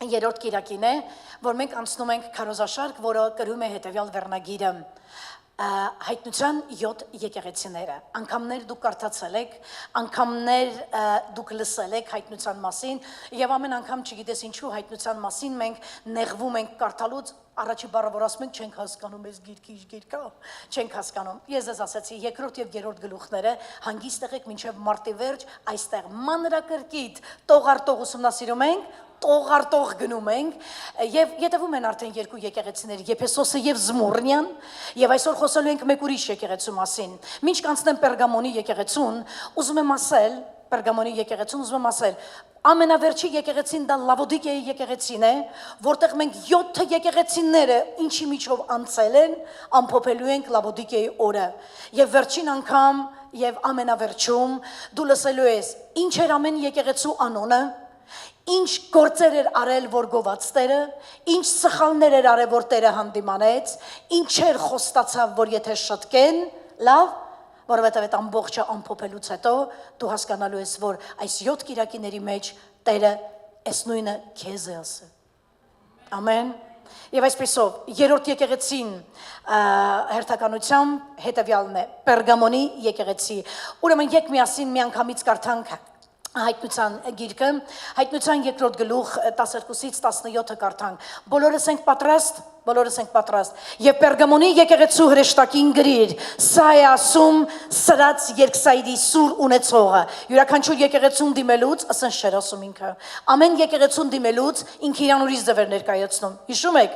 երրորդ կիրակին է, որ մենք անցնում ենք քարոզաշարք, որը կրում է հետևյալ վերնագիրը հայտնության 7 եկեղեցիները, անգամներ դուք կարդացել եք, անգամներ դուք լսել եք հայտնության մասին եւ ամեն անգամ չգիտես ինչու հայտնության մասին մենք նեղվում ենք կարդալուց առաջի բառը որ ասում ենք չենք հասկանում այս գիրքի ինչ գիրք է, չենք հասկանում։ Ես ձեզ ասացի երկրորդ եւ երրորդ գլուխները հանգիստ եղեք մինչեւ մարտի վերջ, այստեղ մանրակրկիտ տողարտող ուսումնասիրում ենք, տողարտող գնում ենք եւ յետևում են արդեն երկու եկեղեցիներ Եփեսոսը եւ Զմուրնյան եւ այսօր խոսելու ենք մեկ ուրիշ եկեղեցու մասին։ Մինչ կանցնեմ Պերգամոնի եկեղեցուն, ուզում եմ ասել, Պերգամոնի եկեղեցուն ուզում եմ ասել, ամենավերջի եկեղեցին դա Լավոդիկիայի եկեղեցին է, որտեղ մենք 7 եկեղեցիները ինչի միջով անցել են, ամփոփելու ենք Լավոդիկիայի օրը։ Եվ վերջին անգամ եւ ամենավերջում դու լսելու ես ինչ էր ամեն եկեղեցու անոնը, ինչ գործեր էր արել, որ գոված Տերը, ինչ սխալներ էր արել, որ Տերը հանդիմանեց, ինչեր խոստացավ, որ եթե շտկեն, լավ, որովհետև այդ ամբողջը ամփոփելուց հետո դու հասկանալու ես, որ այս 7 կիրակիների մեջ Տերը այս նույնը քեզ է ասել։ Ամեն։ Եվ այսպեսով երրորդ եկեղեցին հերթականությամբ հետևյալն է Պերգամոնի եկեղեցի։ Ուրեմն եք միասին միանգամից կարդանք հայտնության գիրքը, հայտնության երկրորդ գլուխ 12-ից 17 կարդանք։ Բոլորս ենք պատրաստ։ Եվ Պերգամոնի եկեղեցու հրեշտակին գրիր, սա է ասում սրած երկսայրի սուր ունեցողը։ Յուրաքանչյուր եկեղեցուն դիմելուց, ասեն շեր ասում ինքը, ամեն եկեղեցուն դիմելուց ինքը իրան ուրիշ ձև էր ներկայացնում։ Հիշում եք։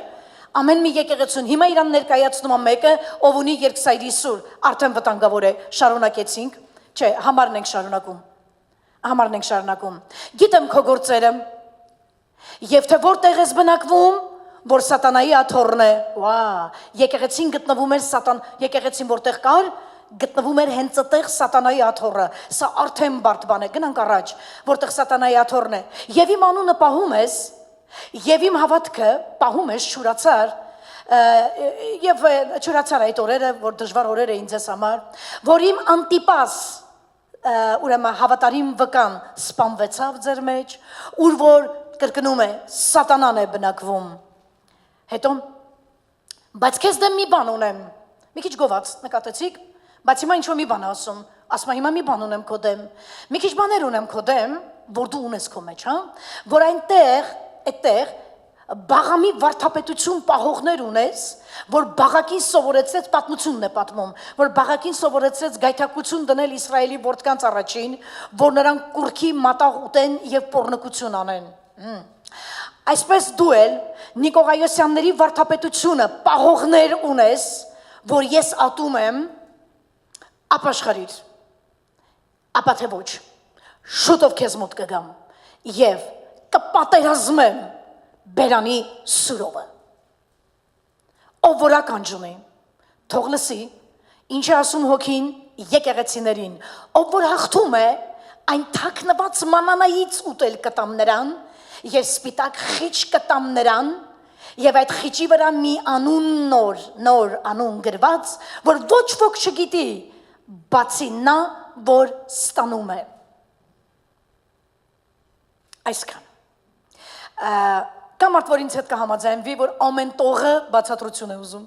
Ամեն մի եկեղեցուն հիմա իրան ներկայացնում է մեկը, ով ունի երկսայրի սուր, արդեն վտանգավոր է։ Շարունակեցինք, չէ, համարն ենք շարունակում։ Գիտեմ քո գործերը, եւ թե որտեղ ես բնակվում, որ սատանայի աթոռն է։ Եկեղեցին գտնվում էր եկեղեցին որտեղ կար, գտնվում էր հենց այդտեղ սատանայի աթոռը։ Սա արդեն բարդ բան է, գնանք առաջ, որտեղ սատանայի աթոռն է։ Եվ իմ անունը պահում ես, եւ իմ հավատքը պահում ես շուրացար, եւ շուրացար այդ օրերը, որ դժվար օրեր էին ձեզ համար, որ իմ անտիպաս ուրեմն հավատարիմ վկան սպանվեցավ ձեր մեջ, ուր որ կրկնում է սատանան է բնակվում։ Հետո բայց քեզ դեմ մի բան ունեմ, մի քիչ գոված նկատեցիք, բայց հիմա ինչ-որ մի բան ասում, ասում հիմա մի բան ունեմ քո դեմ, մի քիչ բաներ ունեմ քո դեմ, որ դու ունես քո մեջ, հա, որ այդտեղ բաղամի վարդապետություն պահողներ ունես, որ բաղակին սովորեցրեց պատմությունն է պատմում, որ բաղակին սովորեցրեց գայթակղություն դնել Իսրայելի որդկանց առաջին, որ նրանք կուրքի մատաղ ուտեն եւ պոռնկություն անեն։ Այսպես դու էլ Նիկողայոսյանների վարդապետությունը պահողներ ունես, որ ես ատում եմ, ապաշխարիր, ապա թե ոչ, շուտով քեզ մոտ կգամ եւ կպատերազմեմ բերանի սուրովը։ Ով որ ականջ ունի, թող լսի, ինչ է ասում հոգին եկեղեցիներին, ով որ հաղթում է, այն թաքնված մանանայից ուտել կտամ նրան, եւ սպիտակ խիչ կտամ նրան, եւ այդ խիչի վրա մի անուն նոր անուն գրված, որ ոչ ոք չգիտի, բացի նա, որ ստանում է։ Այսքան։ Կամ մարդ որ ինձ հետ կհամաձայնվի, որ ամեն տողը բացատրություն է ուզում։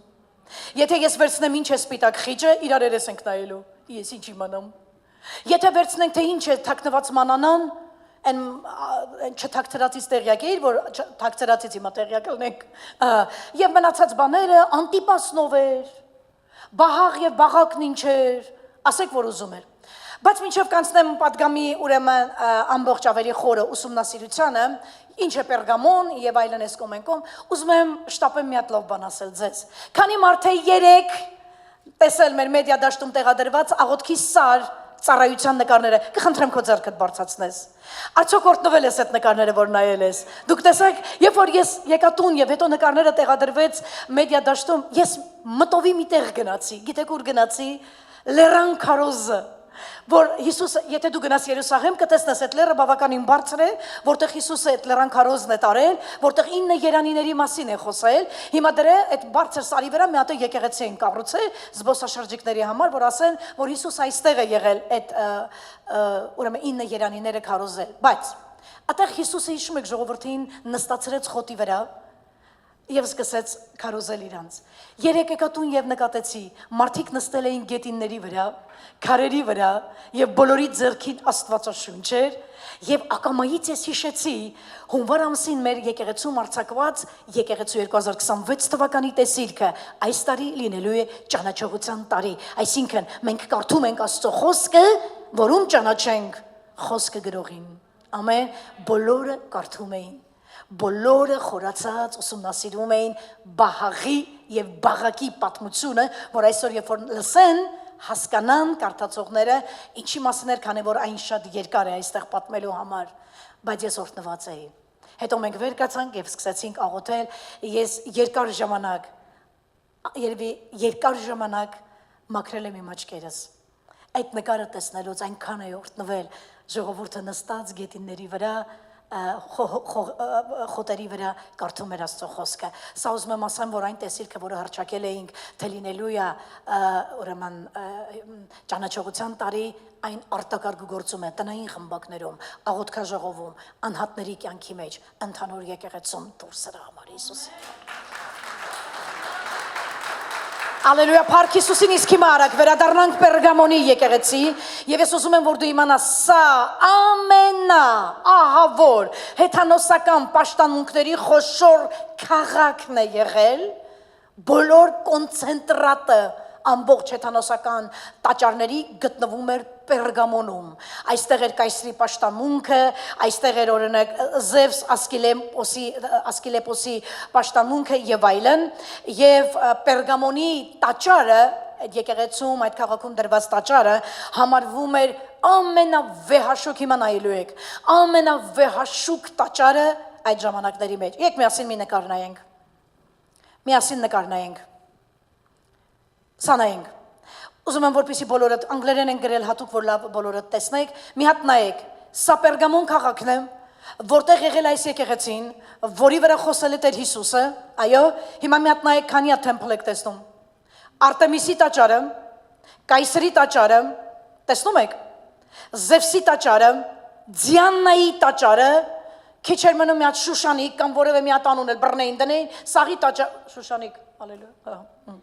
Եթե ես վերցնեմ ինչ է սպիտակ խիճը, իրար երես ենք նայելու, ես ինչ իմանամ։ Եթե վերցնենք թե ինչ է թաքնված մանանան, այն չթաքցրածից տեղյակ էիր, որ թաքցրածից հիմա տեղյակ լինենք, եւ մնացած բաները անտիպասնով էր, բահաղ եւ բաղակն ինչ էր, ասեք որ ուզում էր։ Բայց մինչև կանցնեմ պատգամի ուրեմն ամբողջ ավերի խորը ուսումնասիրությանը, ինչ է Պերգամոն եւ այլն այս կոմենկոմ, ուզում եմ շտապեմ մի հատ լավ բան ասել ձեզ։ Քանի մարդ է 3 տեսել մեր մեդիա դաշտում տեղադրված աղոթքի սար ծառայության նկարները, կխնդրեմ քո ձեռքդ բարձրացնես։ Արդյոք օրտնվել ես այդ նկարները, որ նայել ես։ Դուք տեսեք, երբ որ ես եկա տուն եւ հետո նկարները տեղադրվեց մեդիա դաշտում, ես մտովի մի տեղ գնացի։ Գիտեք ուր գնացի։ Լեռան Քարոզը, որ Հիսուսը, եթե դու գնաս Երուսաղեմ, կտեսնես այդ լեռը բավականին բարձր է, որտեղ Հիսուսը այդ լեռան քարոզն է տարել, որտեղ 9 երանիների մասին է խոսել։ Հիմա դրա այդ բարձր սարի վրա մի հատ եկեղեցի են կառուցել զբոսաշրջիկների համար, որ ասեն, որ Հիսուս այստեղ է եղել այդ ուրեմն 9 երանիները քարոզել։ Բայց Այդտեղ Հիսուսը հիշում եք ժողովրդին նստացրեց խոտի վրա եւ սկսեց քարոզել իրանց։ Երեք եկատուն եւ նկատեցի, մարդիկ նստել էին գետինների վրա, քարերի վրա եւ բոլորի ձեռքին Աստվածաշունչ էր եւ ակամայից ես հիշեցի հունվար ամսին մեր եկեղեցում արձակված եկեղեցու 2026 թվականի տեսիլքը այս տարի լինելու է ճանաչողության տարի, այսինքն մենք կարդում ենք Աստծո խոսքը, որում ճանաչենք խոսքը գրողին։ Ամեն բոլորը կարդում էին, բոլորը խորացած ուսումնասիրում էին Բահաղի եւ Բաղակի պատմությունը, որ այսօր երբ որ լսեն, հասկանան կարդացողները ինչի մասին էր, քանի որ այն շատ երկար է այստեղ պատմելու համար, բայց ես օրհնված էի։ Հետո մենք վեր կացանք եւ սկսեցինք աղոթել, ես երկար ժամանակ մաքրել եմ իմ աչքերս։ Այդ նկարը տեսնելուց այնքան է օրհնվել, ժողովուրդը նստած գետինների վրա, խոտերի վրա կարդում էր Աստծո խոսքը։ Սա ուզում եմ ասեմ, որ այն տեսիլքը, որը հռչակել էինք, թե լինելու է ուրեմն ճանաչողության տարի, այն արտակարգ գործում է տնային խմբակներում, աղոթքաժողովում, անհատների կյանքի մեջ, ընդհանուր եկեղեցում, դուրս սրա համար Հիսուսի։ Ալելույա, Փառք Հիսուսին, իսկ հիմա արագ վերադառնանք Պերգամոնի եկեղեցի եւ ես ուզում եմ որ դու իմանաս սա ամենաահավոր հեթանոսական պաշտամունքների խոշոր քաղաքն է եղել, բոլոր կոնցենտրատը ամբողջ հեթանոսական տաճարների գտնվում էր Պերգամոնում։ Այստեղ էր կայսրի պաշտամունքը, այստեղ էր օրինակ Զևս Ասկիլեպոսի պաշտամունքը եւ այլն, եւ Պերգամոնի տաճարը, այդ եկեղեցում, այդ քաղաքում դրված տաճարը համարվում էր ամենավեհաշուկ, հիմա նայելու եք, ամենավեհաշուկ տաճարը այդ ժամանակների մեջ։ Եկեք միասին մի նկար նայենք։ Միասին նկար նայենք։ Սա նայենք։ Ուզում եմ որպեսզի բոլորդ անգլերեն են գրել հատուկ որ լավ բոլորդ տեսնեք, մի հատ նայեք, սա Պերգամոն քաղաքն է, որտեղ եղել այս եկեղեցին, որի վրա խոսել է Տեր Հիսուսը, այո, հիմա մի հատ նայեք, քանի հատ թեմփլ եք տեսնում։ Արտեմիսի տաճարը, Կայսրի տաճարը, տեսնում եք, Զևսի տաճարը, Դիանայի տաճարը, քիչ էր մնում մի հատ Շուշանիկ կամ որևէ մի հատ անուն էլ բռնեին դնեին, Սաղի տաճար, Շուշանիկ, ալելույա,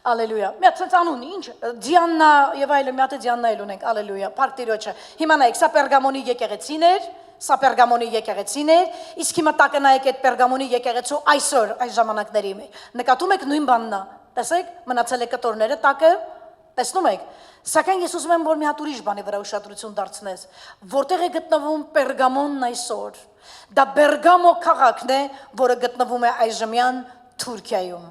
Ալելույա, մի հատ անուն, ինչ, Դիաննա եւ այլն, մի հատ Դիաննա էլ ունենք, ալելույա, Փառք Տիրոջը։ Հիմա նայեք, սա Պերգամոնի եկեղեցին էր, սա Պերգամոնի եկեղեցին էր, իսկ հիմա տակը նայեք այդ Պերգամոնի եկեղեցու այսօր, այս ժամանակների մեջ։ Նկատում եք նույն բանն է, տեսեք, մնացել է կտորները տակը, տեսնում եք։ Սակայն ես ուզում եմ որ մի հատ ուրիշ բանի վրա ուշադրություն դարձնես, որտեղ է գտնվում Պերգամոնն այսօր։ Դա Բերգամո քաղաքն է, որը գտնվում է այժմյան Թուրքիայում։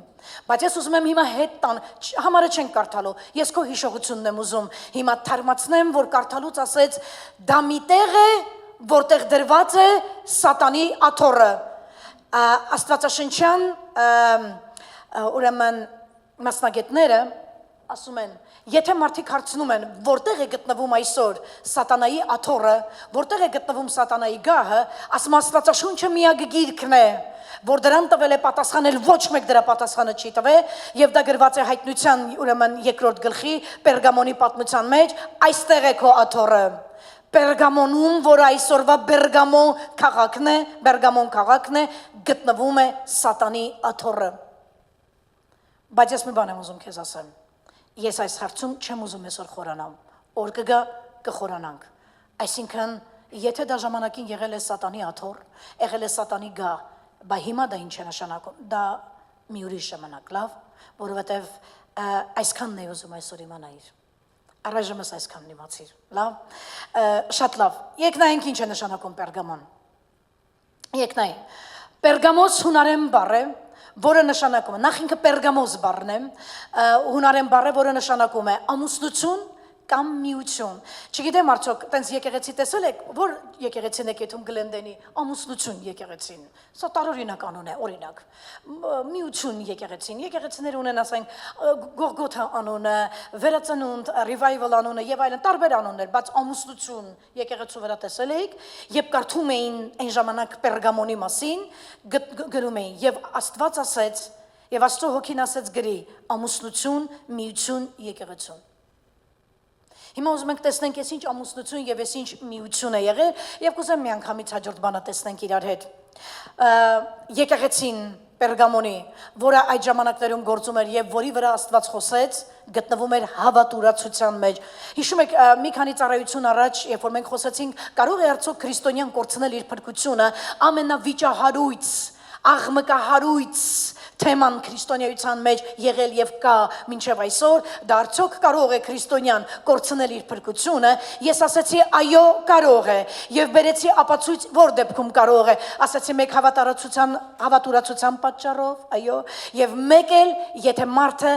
Բայց ես ուզում եմ հիմա հետ տան, համարը չենք կարդալու, ես քո հիշողությունն եմ ուզում հիմա թարմացնեմ, որ կարդալուց ասեց դա մի տեղ է, որտեղ դրված է Սատանի աթոռը։ Աստվածաշնչյան ուրեմն մասնագետները ասում են, եթե մարդիկ հարցնում են, որտեղ է գտնվում այսօր Սատանայի աթոռը, որտեղ է գտնվում Սատանայի գահը, ասում Աստվածաշունչը միակ գիրքն է, որ դրան տվել է պատասխանել, ոչ մեկ դրա պատասխանը չի տվել, եւ դա գրված է Հայտնության ուրեմն երկրորդ գլխի Պերգամոնի պատմության մեջ, այստեղ է քո աթոռը։ Պերգամոնում, որ այսօրվա Բերգամոն քաղաքն է, գտնվում է Սատանի աթոռը։ Բայց ես մի բան եմ ուզում քեզ ասեմ։ Ես այս հարցում չեմ ուզում այսօր խորանամ, օր կգա կխորանանք։ Այսինքն, եթե դա ժամանակին եղել է Սատանի աթոռ, եղել է Սատանի գահ, բայց հիմա դա ինչ է նշանակում, դա մի ուրիշ ժամանակ, լավ, որովհետև այսքանն է ուզում այսօր իմանայիր, առայժմ ես այսքանն իմացիր, լավ, շատ լավ, եկ նայենք ինչ է նշանակում Պերգամոն, եկ նայենք, Պերգամոս հունարեն բառ է, որը նշանակում է, նախ ինքը Պերգամոս բառն է, հունարեն բառ է, որը նշանակում է ամուսնություն կամ միություն։ Չգիտեմ արդյոք, տենց եկեղեցի տեսել եք, որ եկեղեցին եք եթում Գլենդենի, ամուսնություն եկեղեցին, սա տարօրինակ անուն է, օրինակ, միություն եկեղեցին, եկեղեցիներ ունեն ասենք Գողգոթա անունը, Վերածնունդ, Revival անունը եւ այլն տարբեր անուններ, բայց ամուսնություն եկեղեցու վրա տեսել եք, երբ կարդում էին այն ժամանակ Պերգամոնի մասին, գրում էին եւ Աստված ասեց, եւ Աստծո հոգին ասեց գրի, ամուսնություն, միություն եկեղեցուն։ Հիմա ուզում ենք տեսնենք ես ինչ ամուսնություն եւ ես ինչ միություն է եղել եւ կուզեմ մի անգամից հաջորդ բանը տեսնենք իրար հետ։ Եկեղեցին Պերգամոնի, որը այդ ժամանակներում գործում էր եւ որի վրա Աստված խոսեց, գտնվում էր հավատուրացության մեջ։ Հիշում եք մի քանի ծառայություն առաջ, երբ որ մենք խոսեցինք, կարող է արդյոք քրիստոնյան կորցնել իր փրկությունը, ամենավիճահարույց, աղմկահարույց թեման քրիստոնեության մեջ եղել եւ կա մինչեւ այսօր, դա արդյոք կարող է քրիստոնյան կորցնել իր փրկությունը։ Ես ասացի այո, կարող է եւ բերեցի ապացույց, որ դեպքում կարող է։ Ասացի մեկ հավատուրացության պատճառով, այո, եւ մեկ էլ եթե մարդը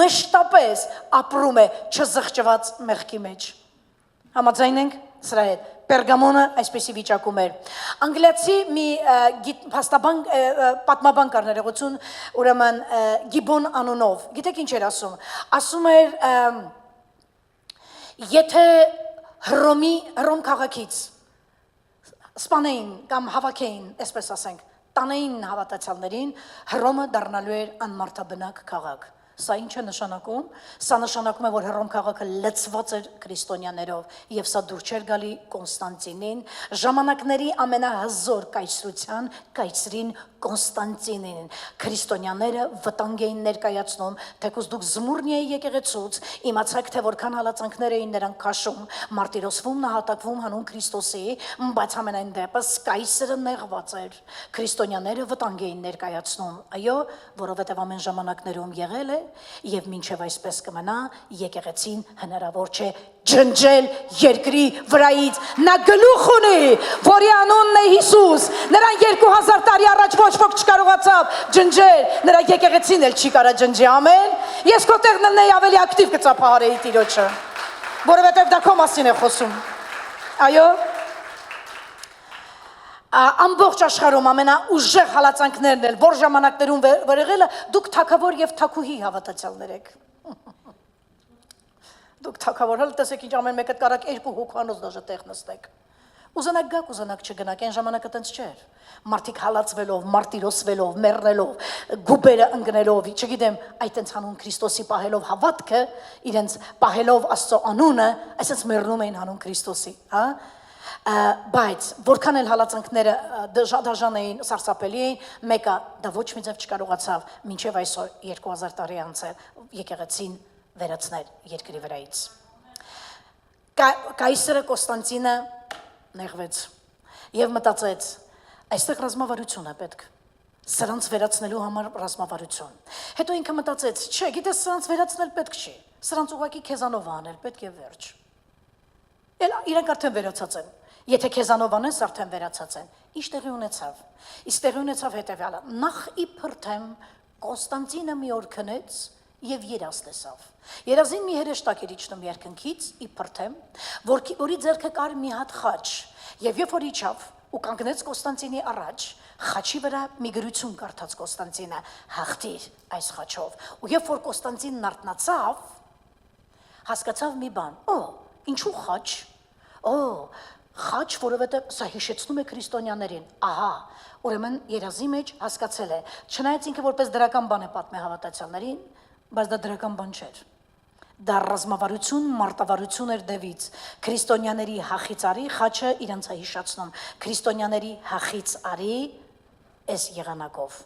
մշտապես ապրում է չզղջված մեղքի մեջ։ Համաձայն ենք սրա հետ։ Պերգամոնը այսպեսի վիճակում էր։ Անգլիացի մի պատմաբան կար ներողություն, ուրեմն Գիբոն անունով։ Գիտեք ինչ էր ասում։ Ասում էր, եթե Հռոմ քաղաքից սպանեին կամ հավաքեին, այսպես ասենք, տանեին հավատացյալներին, Հռոմը դառնալու էր անմարդաբնակ քաղաք։ Սա ինչ է նշանակում։ Սա նշանակում է, որ Հռոմ քաղաքը լցված էր քրիստոնյաներով եւ սա դուր չէր գալի Կոնստանտինին, ժամանակների ամենահզոր կայսրության կայսրին Կոնստանտինին։ Քրիստոնյաները վտանգ էին ներկայացնում, թեկուզ դուք զմուրն էի եկեղեցուց, իմացաք թե որքան հալածանքներ էին նրանք քաշում, մարտիրոսվում, նահատակվում հանուն Քրիստոսի, բայց ամենայն դեպս կայսրը նեղված էր։ Քրիստոնյաները վտանգ էին ներկայացնում, այո, որովհետև ամեն ժամանակներում եղել է եւ մինչեւ այսպես կմնա, եկեղեցին հնարավոր չէ ջնջել երկրի վրայից։ Նա գլուխ ունի, որի անունն է Հիսուս։ Նրան 2000 տարի առաջ ոչ ոք չկարողացավ ջնջել, նրա եկեղեցին էլ չի կարա ջնջի, ամեն։ Ես քո տեղն էլ ավելի ակտիվ կծափահարեի Տիրոջը, որովհետև դա քո մասին է խոսում։ Այո։ Ամբողջ աշխարհում ամենաուժեղ հալածանքներն էլ, որ ժամանակներում վերեղել է, դուք թագավոր եւ թագուհի հավատացյալներ եք։ Դուք թագավոր հəl տեսեք ինչ ամեն մեկը կարակ երկու հոգանոց դաժե տեղ նստեք։ Ուզենակ գաք, ուզենակ չգնաք, այն ժամանակը տենց չէր։ Մարդիկ հալածվելով, մարտիրոսվելով, մեռնելով, գուբերը ընկնելով, չգիտեմ, այդ տենց հանուն Քրիստոսի պահելով հավատքը, իրենց պահելով Աստծո անունը, այսպես մեռնում էին հանուն Քրիստոսի, հա։ Բայց որքան էլ հալածանքները դաժան էին, սարսափելի էին, մեկը դա ոչ մի ձև չկարողացավ մինչև այսօր 2000 տարի անց եկեղեցին վերացնել երկրի վրայից։ Կայսրը Կոնստանտինը նեղվեց եւ մտածեց, այստեղ ռազմավարություն է պետք, սրանց վերացնելու համար ռազմավարություն։ Հետո ինքը մտածեց, չէ, գիտես, սրանց վերացնել պետք չի, սրանց ուղղակի քեզանով անել պետք է վերջ։ Էլ իրանք արդեն վերացած են։ Եթե քեզանով անես, արդեն վերացած են։ Ինչ տեղի ունեցավ։ Իսկ տեղի ունեցավ հետևյալը. նախ իբր թեմ Կոնստանտինը մի օր քնեց եւ երազ տեսավ։ Երազին մի հրեշտակ էր իջնում երկնքից, իբր թեմ, որի ձեռքը կար մի հատ խաչ, եւ երբ որ իջավ ու կանգնեց Կոնստանտինի առաջ, խաչի վրա մի գրություն կարդաց Կոնստանտինը. հաղթիր այս խաչով։ Ու երբ որ Կոնստանտինն արթնացավ, հասկացավ մի բան. ինչու խաչ։ Խաչ, որովհետև սա հիշեցնում է քրիստոնյաներին։ Ահա, ուրեմն երազի մեջ հասկացել է, չնայած ինքը որպես դրական բան է պատմել հավատացյալներին, բայց դա դրական բան չէր։ Դա ռազմավարություն, մարտավարություն էր դևից։ Քրիստոնյաների հախից արի, խաչը իրանց է հիշացնում։ Քրիստոնյաների հախից արի այս եղանակով։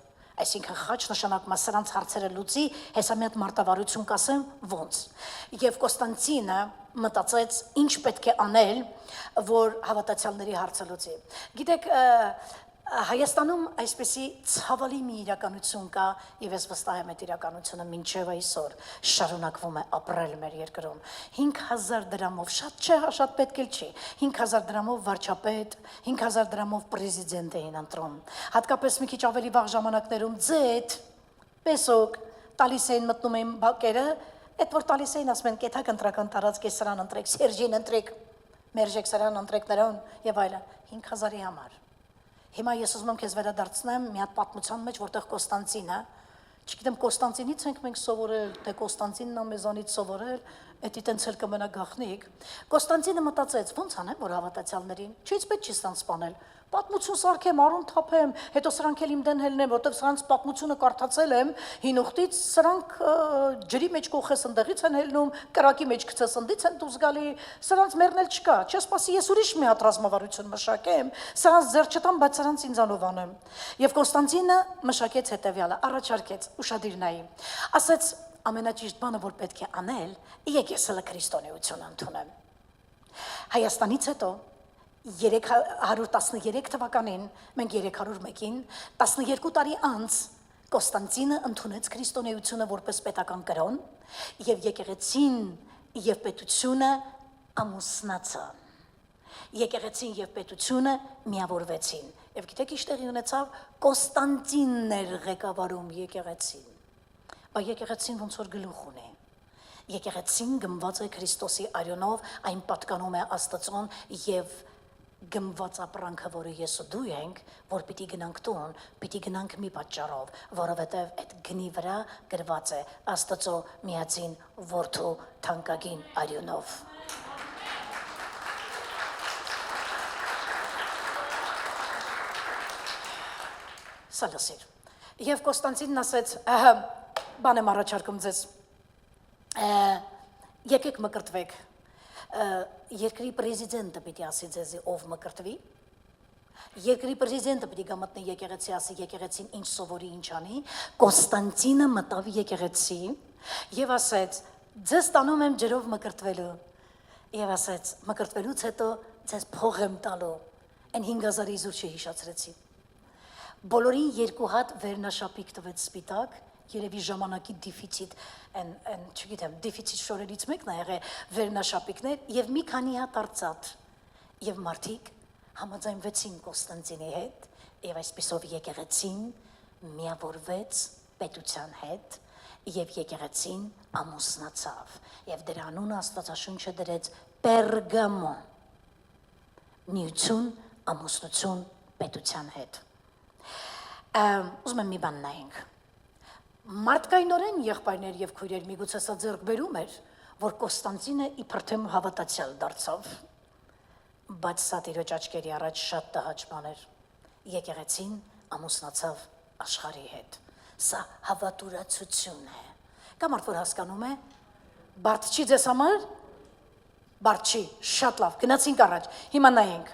Այսինքն խաչ նշանակում է սրանց հարցերը լուծի, հեսա մի հատ մարտավարություն կասեմ, ոնց։ Եվ Կոնստանտինը մտածեց ինչ պետք է անել, որ հավատացյալների հարցը լուծի։ Գիտեք, Հայաստանում այսպեսի ցավալի մի իրականություն կա, եւ ես վստահ եմ այդ իրականությունը մինչեւ այսօր շարունակվում է ապրել մեր երկրում։ 5000 դրամով, շատ չէ, շատ պետք էլ չի։ 5000 դրամով վարչապետ, 5000 դրամով պրեզիդենտ էին ընտրում։ Հատկապես մի քիչ ավելի վաղ ժամանակներում ձեթ, պեսոկ տալիս էին մտնում էին բակերը, այդ որ տալիս էին ասում են կեթակ ընտրական տարածք է սրան ընտրեք, Սերժին ընտրեք, մերժեք սրան ընտրեք նրան եւ այլն, 5000-ի համար։ Հիմա ես ուզում եմ քեզ վերադարձնեմ մի հատ պատմության մեջ, որտեղ Կոնստանտինը, չգիտեմ Կոնստանտինից ենք մենք սովորել, թե Կոնստանտինն է մեզանից սովորել, էդի տենց էլ կմնա գաղտնիք։ Կոնստանտինը մտածեց, ոնց անեմ, որ հավատացյալներին, չէ՞ պետք չի ստան սպանել, Պատմություն սարքեմ, արուն թափեմ, հետո սրանք էլ իմ դեն հելնեմ, որտեղ սրանց պատմությունը կարդացել եմ, հին ուխտից սրանք ջրի մեջ կողես ընդեղից են հելնում, կրակի մեջ գցես ընդից են դուրս գալի, սրանց մեռնել չկա, չսպասի ես ուրիշ մի հատ ռազմավարություն մշակեմ, սրանց ձեռ չտամ, բայց սրանց ինձանով անեմ։ Եվ Կոստանտինը մշակեց հետևյալը, առաջարկեց, ուշադիր նայի, ասեց ամենաճիշտ բանը, որ պետք է անել, եկես հələ քրիստոնեություն ընդունեմ։ Հայաստանից հետո 313 թվականին, մենք 301-ին, 12 տարի անց Կոստանտինը ընդունեց քրիստոնեությունը որպես պետական կրոն եւ եկեղեցին եւ պետությունը ամուսնացան։ Եկեղեցին եւ պետությունը միավորվեցին։ Եվ գիտեք ինչ տեղի ունեցավ, Կոստանտինն էր ղեկավարում եկեղեցին։ Բայց եկեղեցին ոնց որ գլուխ ունի։ Եկեղեցին գմված է Քրիստոսի արյունով, այն պատկանում է Աստծուն եւ գմված ապրանքը, որը ես ու դու ենք, որ պիտի գնանք տուն, պիտի գնանք մի պատճառով, որովհետև այդ գնի վրա գրված է Աստծո միածին որդու թանկագին արյունով։ Սա լսիր։ Եվ Կոստանտինն ասեց, բան եմ առաջարկում ձեզ, եկեք մկրտվեք, երկրի պրեզիդենտը պիտի ասի ձեզի ով մկրտվի, երկրի պրեզիդենտը պիտի գամտնի եկեղեցի ասի եկեղեցին ինչ սովորի ինչ անի, Կոստանտինը մտավ եկեղեցի և ասեց, ձեզ տանում եմ ջրով մկրտվելու, և ասեց, մկրտվելուց հետո ձեզ փող եմ տալու, են 5000 իզուր չհիշացրեցի, բոլորին 2 հատ վերնաշապիկ տվեց սպիտակ, երևի ժամանակի դիֆիցիտ, չգիտեմ, դիֆիցիտ շորերից մեկն է եղել վերնաշապիկներ և մի քանի հատ արծաթ և մարդիկ համաձայնվեցին Կոստանտինի հետ և այսպիսով եկեղեցին միավորվեց պետության հետ և եկեղեցին ամուսնացավ և դրա անունը Աստվածաշունչը դրեց Պերգամոն, միություն, ամուսնություն պետության հետ։ Ուզում եմ մի բան նայենք։ Մարդկայնորեն եղբայրներ և քույրեր միգուցե սա ձեռք բերում էր, որ Կոստանտինը իբրթեմ հավատացյալ դարձավ, բայց սա տիրոջ աչքերի առաջ շատ տհաճ բան էր։ Եկեղեցին ամուսնացավ աշխարհի հետ։ Սա հավատուրացություն է։ Կա մարդ որ հասկանում է, բարդ չի ձեզ համար, բարդ չի, շատ լավ, գնացինք առաջ, հիմա նայենք։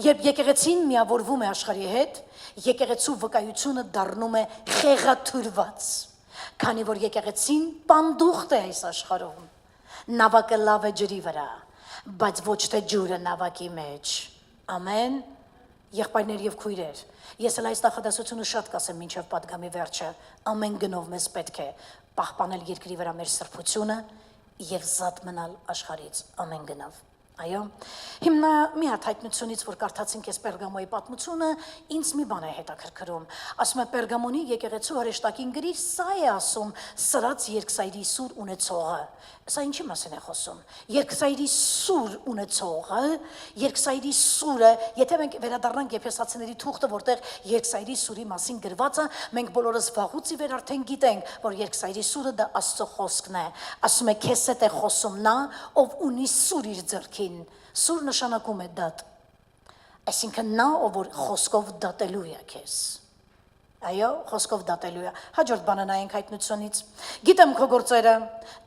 Երբ եկեղեցին միավորվում է աշխարհի հետ, եկեղեցու վկայությունը դառնում է խեղաթյուրված, քանի որ եկեղեցին պանդուխտ է այս աշխարհում, նավակը լավ է ջրի վրա, բայց ոչ թե ջուրը նավակի մեջ, ամեն, եղբայրներ և քույրեր, ես էլ այս նախադասությունը շատ կասեմ մինչև պատգամի վերջը, ամեն գնով մեզ պետք է պահպանել երկրի վրա մեր սրբությունը և զատ մնալ աշխարհից, ամեն գնով։ Այո, հիմնա մի հատ հայտնությունից, որ կարդացինք ես Պերգամոյի պատմությունը, ինձ մի բան է հետաքրքրում։ Ասում է Պերգամոնի եկեղեցու հրեշտակին գրի, սա է ասում սրած երկսայրի սուր ունեցողը։ Սա ինչի մասին է խոսում։ Երկսայրի սուր ունեցողը, երկսայրի սուրը, եթե մենք վերադառնանք Եփեսացիների թուղթը, որտեղ երկսայրի սուրի մասին գրված է, մենք բոլորս վաղուց ի վեր արդեն գիտենք, որ երկսայրի սուրը դա Աստծո խոսքն է։ Ասում է քեզ հետ է խոսում նա, ով ունի սուր իր ձեռքին։ Սուր նշանակում է դատ, այսինքն նա, ով որ խոսքով դատելու է քեզ, այո, խոսքով դատելու է, հաջորդ բանը նայենք հայտնությունից, գիտեմ քո գործերը,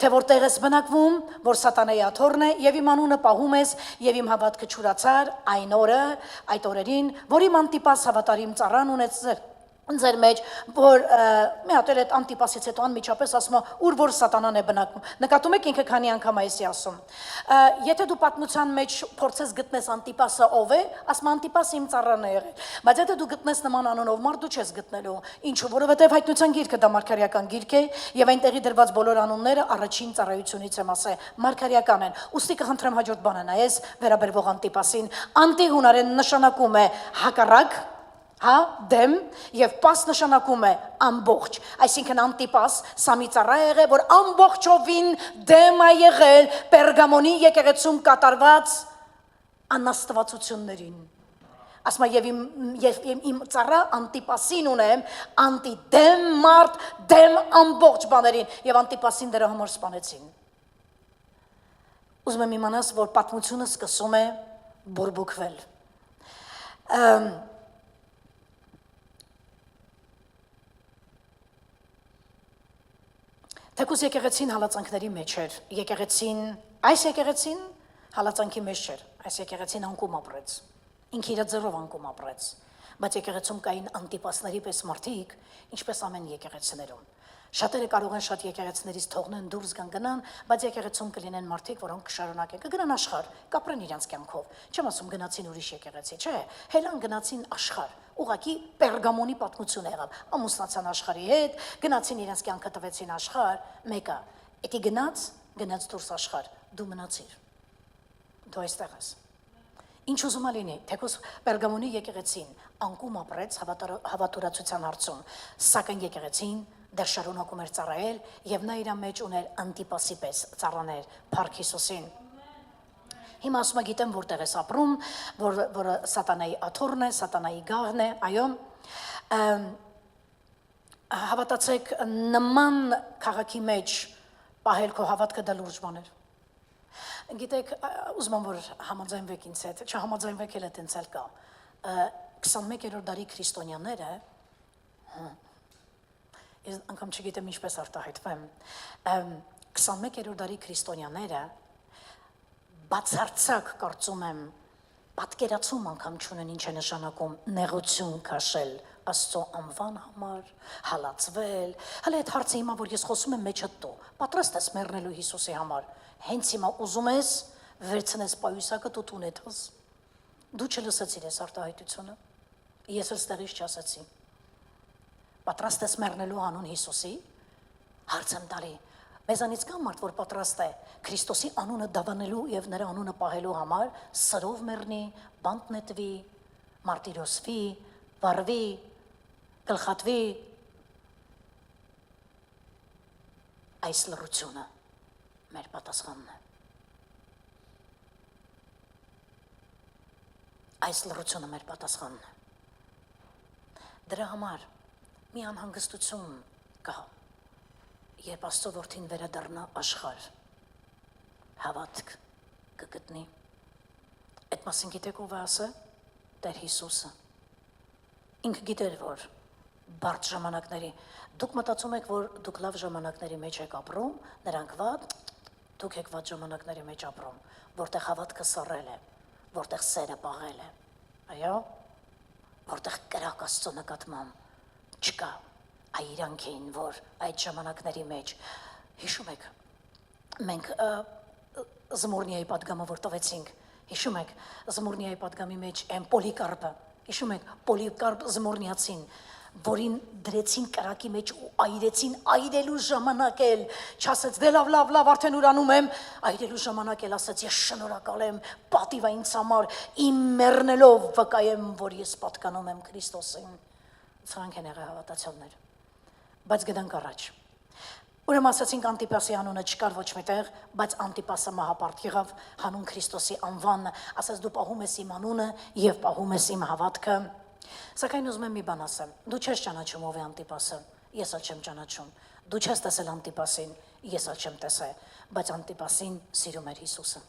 թե որտեղ ես բնակվում, որ սատանայի աթոռն է և իմ անունը պահում ես և իմ հավատքը չուրացար այն օրը, այդ օրերին, որ իմ անտիպաս հավատարիմ ծառան ունեցել ձեր մեջ, որ մի հատ էլ այդ անտիպասից հետո անմիջապես ասում է, ուր որ սատանան է բնակվում։ Նկատում եք ինքը քանի անգամ է էսի ասում։ Եթե դու պատմության մեջ փորձես գտնես անտիպասը ով է, ասում անտիպասը իմ ծառան է եղել։ Բայց եթե դու գտնես նման անունով մարդ, դու չես գտնելու։ Ինչու, որովհետև հայտնության գիրքը դա մարգարեական գիրք է եւ այնտեղի դրված բոլոր անունները առաջին ծառայությունից եմ ասել, մարգարեական են։ Ուստի կխնդրեմ հաջորդ բանը նայես վերաբերվող անտիպասին։ Անտի հունարեն նշանակում է հակառակ, հա, դեմ, և պաս նշանակում է ամբողջ, այսինքն անտիպաս, սա մի ծառա է եղել, որ ամբողջովին դեմ է եղել Պերգամոնի եկեղեցում կատարված անաստվածություններին։ Ասում է և իմ ծառա անտիպասին ունեմ, անտիդեմ մարդ, դեմ ամբողջ բաներին, և անտիպասին դրա համար սպանեցին։ Ուզում եմ իմանաս, որ պատմությունը սկսում է բորբոքվել։ Թեկուզ եկեղեցին հալածանքների մեջ էր, այս եկեղեցին հալածանքի մեջ չէր, այս եկեղեցին անկում ապրեց, ինքը իր ձեռով անկում ապրեց, բայց եկեղեցում կային անտիպասների պես մարդիկ, ինչպես ամեն եկեղեցիներում։ Շատերը կարող են շատ եկեղեցիներից թողնեն դուրս գնան, բայց եկեղեցում կլինեն մարդիկ, որոնք կշարունակեն, կգնան աշխարհ, կապրեն իրենց կյանքով։ Չեմ ասում գնացին ուրիշ եկեղեցի, չէ, հելան գնացին աշխարհ։ Ուղղակի Պերգամոնի պատմություն եղավ։ Ամուսնացան աշխարհի հետ, գնացին իրենց կյանքը տվեցին աշխարհ, մեկը, էդի գնաց դուրս աշխարհ, դու մնացիր։ Դու այստեղ ես։ Ինչ ուզում լինի, թեկուզ Պերգամոնի եկեղեցին անկում ապրեց հավատուրացության հարցում, սակայն եկեղեցին դեռ շարունակում էր ծառայել եւ նա իր մեջ ուներ անտիպասի պես ծառաներ Փառք Հիսուսին։ Հիմա ասում եմ գիտեմ որտեղ ես ապրում, որը սատանայի աթոռն է, սատանայի գաղն է, այո։ Հավատացեք նման քաղաքի մեջ պահել քո հավատքը դա լուրջ բան էր։ Գիտեք, ուզում եմ որ համաձայնվեք ինձ հետ, չհամաձայնվեք էլ այդպես էլ կա։ 21-րդ դարի քրիստոնյաները, ես անգամ չգիտեմ ինչպես արտահայտվեմ, 21-րդ դարի քրիստոնյաները բացարձակ կարծում եմ պատկերացում անգամ չունեն ինչ է նշանակում նեղություն քաշել Աստծո անվան համար, հալածվել, հələ այդ հարցը հիմա որ ես խոսում եմ մեջը դու, պատրաստ ես մեռնելու Հիսուսի համար, հենց հիմա ուզում ես վերցնես պայուսակը դու ունեցած, դու չլսեցիր ես արտահայտությունը, ես էլ ստեղից չասեցի, պատրաստ ես մեռնելու անուն Հիսուսի, հարց եմ տալի, մեզանից կա մարդ, որ պատրաստ է Քրիստոսի անունը դավանելու և նրա անունը պահելու համար, սրով մեռնի, բանտ նետվի, մարտիրոսվի, վարվի, գլխատվի, այս լռությունը մեր պատասխանն է։ Այս լռությունը մեր պատասխանն է։ Դրա համար մի անհանգստություն կա, երբ Աստծո որդին վերադառնա աշխարհ, հավատք կգտնի։ Այդ մասին գիտեք ով է ասը, Տեր Հիսուսը։ Ինքը գիտեր, որ բարդ ժամանակների, դուք մտածում եք, որ դուք լավ ժամանակների մեջ եք ապրում, նրանք վատ, դուք եք վատ ժամանակների մեջ ապրում, որտեղ հավատքը սառել է, որտեղ սերը պաղել է, այո, որտեղ կրակ Աստծո նկատմամբ չկա, այ իրանք էին, որ այդ ժամանակների մեջ, հիշում եք, մենք Զմոռնիայի պատգամը որ տվեցինք, հիշում եք, Զմոռնիայի պատգամի մեջ են Պոլիկարպը, հիշում եք, Պոլիկարպ Զմոռնիացին, որին դրեցին կրակի մեջ ու այրեցին, այրելու ժամանակ էլ, չասեց, դե լավ, արդեն ուրանում եմ, այրելու ժամանակ էլ ասեց, ես շնորհակալ եմ, պատիվ է ինձ համար, իմ մեռնելով վկայեմ, որ ես պատկանում եմ Քրիստոսին։ Սրանք են եղել հավատացյալներ, բայց գնանք առաջ։ Ուրեմն ասացինք Անտիպասի անունը չկար ոչ միտեղ, բայց Անտիպասը մահապարտ եղավ հանուն Քրիստոսի անվան, ասաց դու պահում ես իմ անունը և պահում ես իմ հավատքը։ Սակայն ուզում եմ մի բան ասեմ, դու չես ճանաչում ով է Անտիպասը, ես էլ չեմ ճանաչում, դու չես տեսել Անտիպասին, ես էլ չեմ տեսել, բայց Անտիպասին սիրում էր Հիսուսը,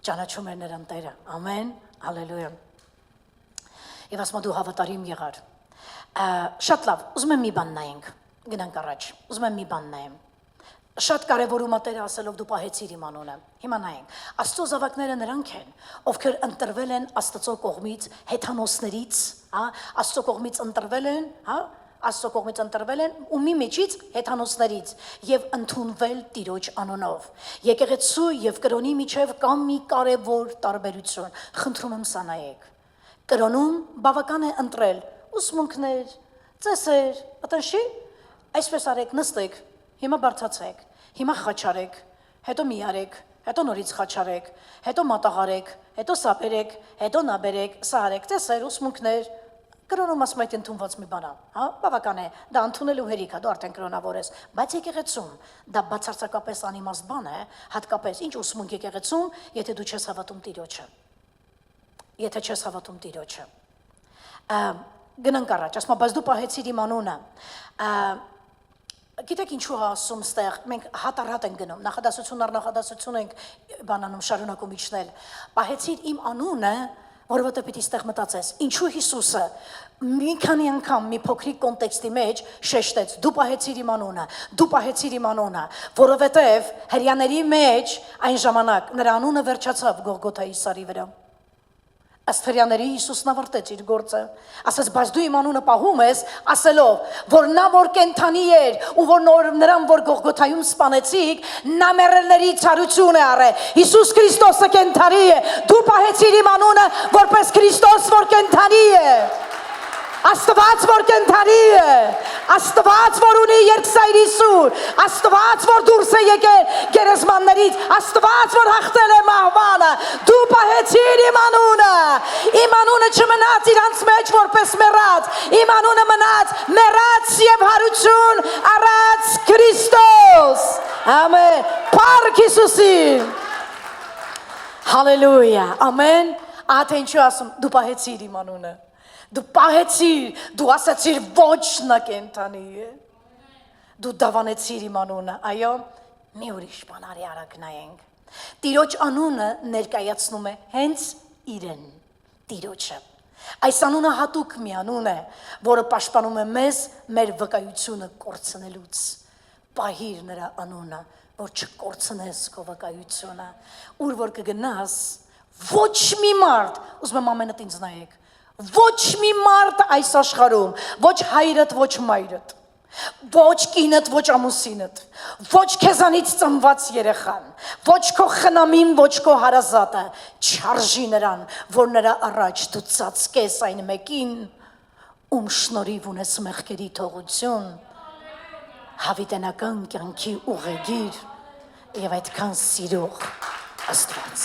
ճանաչում էր նրան Տերը, ամեն, հալելույա։ Եվ ասում դու հավատարիմ եղար։ Շատ լավ, ուզում եմ մի բան նայենք, գնանք առաջ, ուզում եմ մի բան նայեմ։ Շատ կարևորում է Տերը ասելով դու պահեցիր իմ անունը։ Հիմա նայենք, Աստծո զավակները նրանք են, ովքեր ընտրվել են Աստծո կողմից հեթանոսներից, Աստծո կողմից ընտրվել են, Աստծո կողմից ընտրվել են ու մի միջից հեթանոսներից եւ ընդունվել Տիրոջ անունով։ Եկեղեցու եւ կրոնի միջև կա մի կարևոր տարբերություն։ Խնդրում եմ սա նայեք։ Կրոնում բավական է ընտրել ուսմունքներ, ծեսեր, պատանշի, այսպես արեք, նստեք, հիմա բարձացեք, հիմա խաչարեք, հետո մի արեք, հետո նորից խաչարեք, հետո մատաղարեք, հետո սապերեք, հետո նաբերեք, սա արեք, ծեսեր, ուսմունքներ, կրոնում ասում այդ ընդունված մի բան է, բավական է, դա ընդունելու հերիք է, դու արդեն կրոնավոր ես, բայց եկեղեցում դա բացարձակապես անիմաստ բան է, հատկապես ինչ ուսմունք եկեղեցում, եթե դու չես հավատում Տիրոջը, եթե չես հավատում Տիրոջը։ Գնանք առաջ, ասում բայց դու պահեցիր իմ անունը։ Գիտեք ինչու ասում ստեղ, մենք հատ ենք գնում, նախադասություն առ նախադասություն ենք բանանում շարունակում իջնել։ Պահեցիր իմ անունը, Որովհետև պիտի ստեղ մտածես, ինչու Հիսուսը մի քանի անգամ մի փոքրիկ կոնտեքստի մեջ շեշտեց, դու պահեցիր իմ անունը, դու պահեցիր իմ անունը, որովհետև հрьяաների մեջ այն ժամանակ նրա անունը վերջացավ Գողգոթայի սարի վրա։ Ըստ հрьяաների Հիսուսն ավարտեց իր գործը, ասաց, բայց դու իմ անունը պահում ես, ասելով, որ նա որ կենթանի էր ու որ նրան որ Գողգոթայում սպանեցիք, նա մեռելների ցարություն է առել։ Հիսուս Քրիստոսը կենթանի է, դու պահեցիր իմ անունը, որպես Քրիստոս որ կենթանի է։ Աստված որ կենթանի է, Աստված որ ունի երկսայր Իսուր, Աստված որ դուրս է եկել գերեզմաններից, Աստված որ հաղթել է մահվանը, դու պահեցիր իմ անունը չմնաց իրանց մեջ որպես մեռած, իմ անունը մնաց մեռած եւ հարություն առած Քրիստոս, ամեն, փառք Հիսուսին, հալելույա, ամեն, ահա ինչու ասում, դու պահեցիր իմ անունը, դու պահեցիր, դու ասացիր ոչ նա կենթանի է, դու դավանեցիր իմ անունը, այո, մի ուրիշ բան արի արագ նայենք, Տիրոջ անունը ներկայացնում է հենց իրեն, Տիրոջը, այս անունը հատուկ մի անուն է, որը պաշտպանում է մեզ մեր վկայությունը կորցնելուց, պահիր նրա անունը, որ չկորցնես քո վկայությունը, ուր որ կգնաս, ոչ մի մարդ, ուզում եմ ամենդ ինձ նայեք, ոչ մի մարդ այս աշխարհում, ոչ հայրդ, ոչ մայրդ, ոչ կինդ, ոչ ամուսինդ, ոչ քեզանից ծնված երեխան, ոչ քո խնամին, ոչ քո հարազատը, չարժի նրան, որ նրա առաջ դու ծածկես այն մեկին, ում շնորհիվ ունես մեղքերի թողություն, հավիտենական կյանքի ուղեգիր եւ այդքան սիրող Աստված։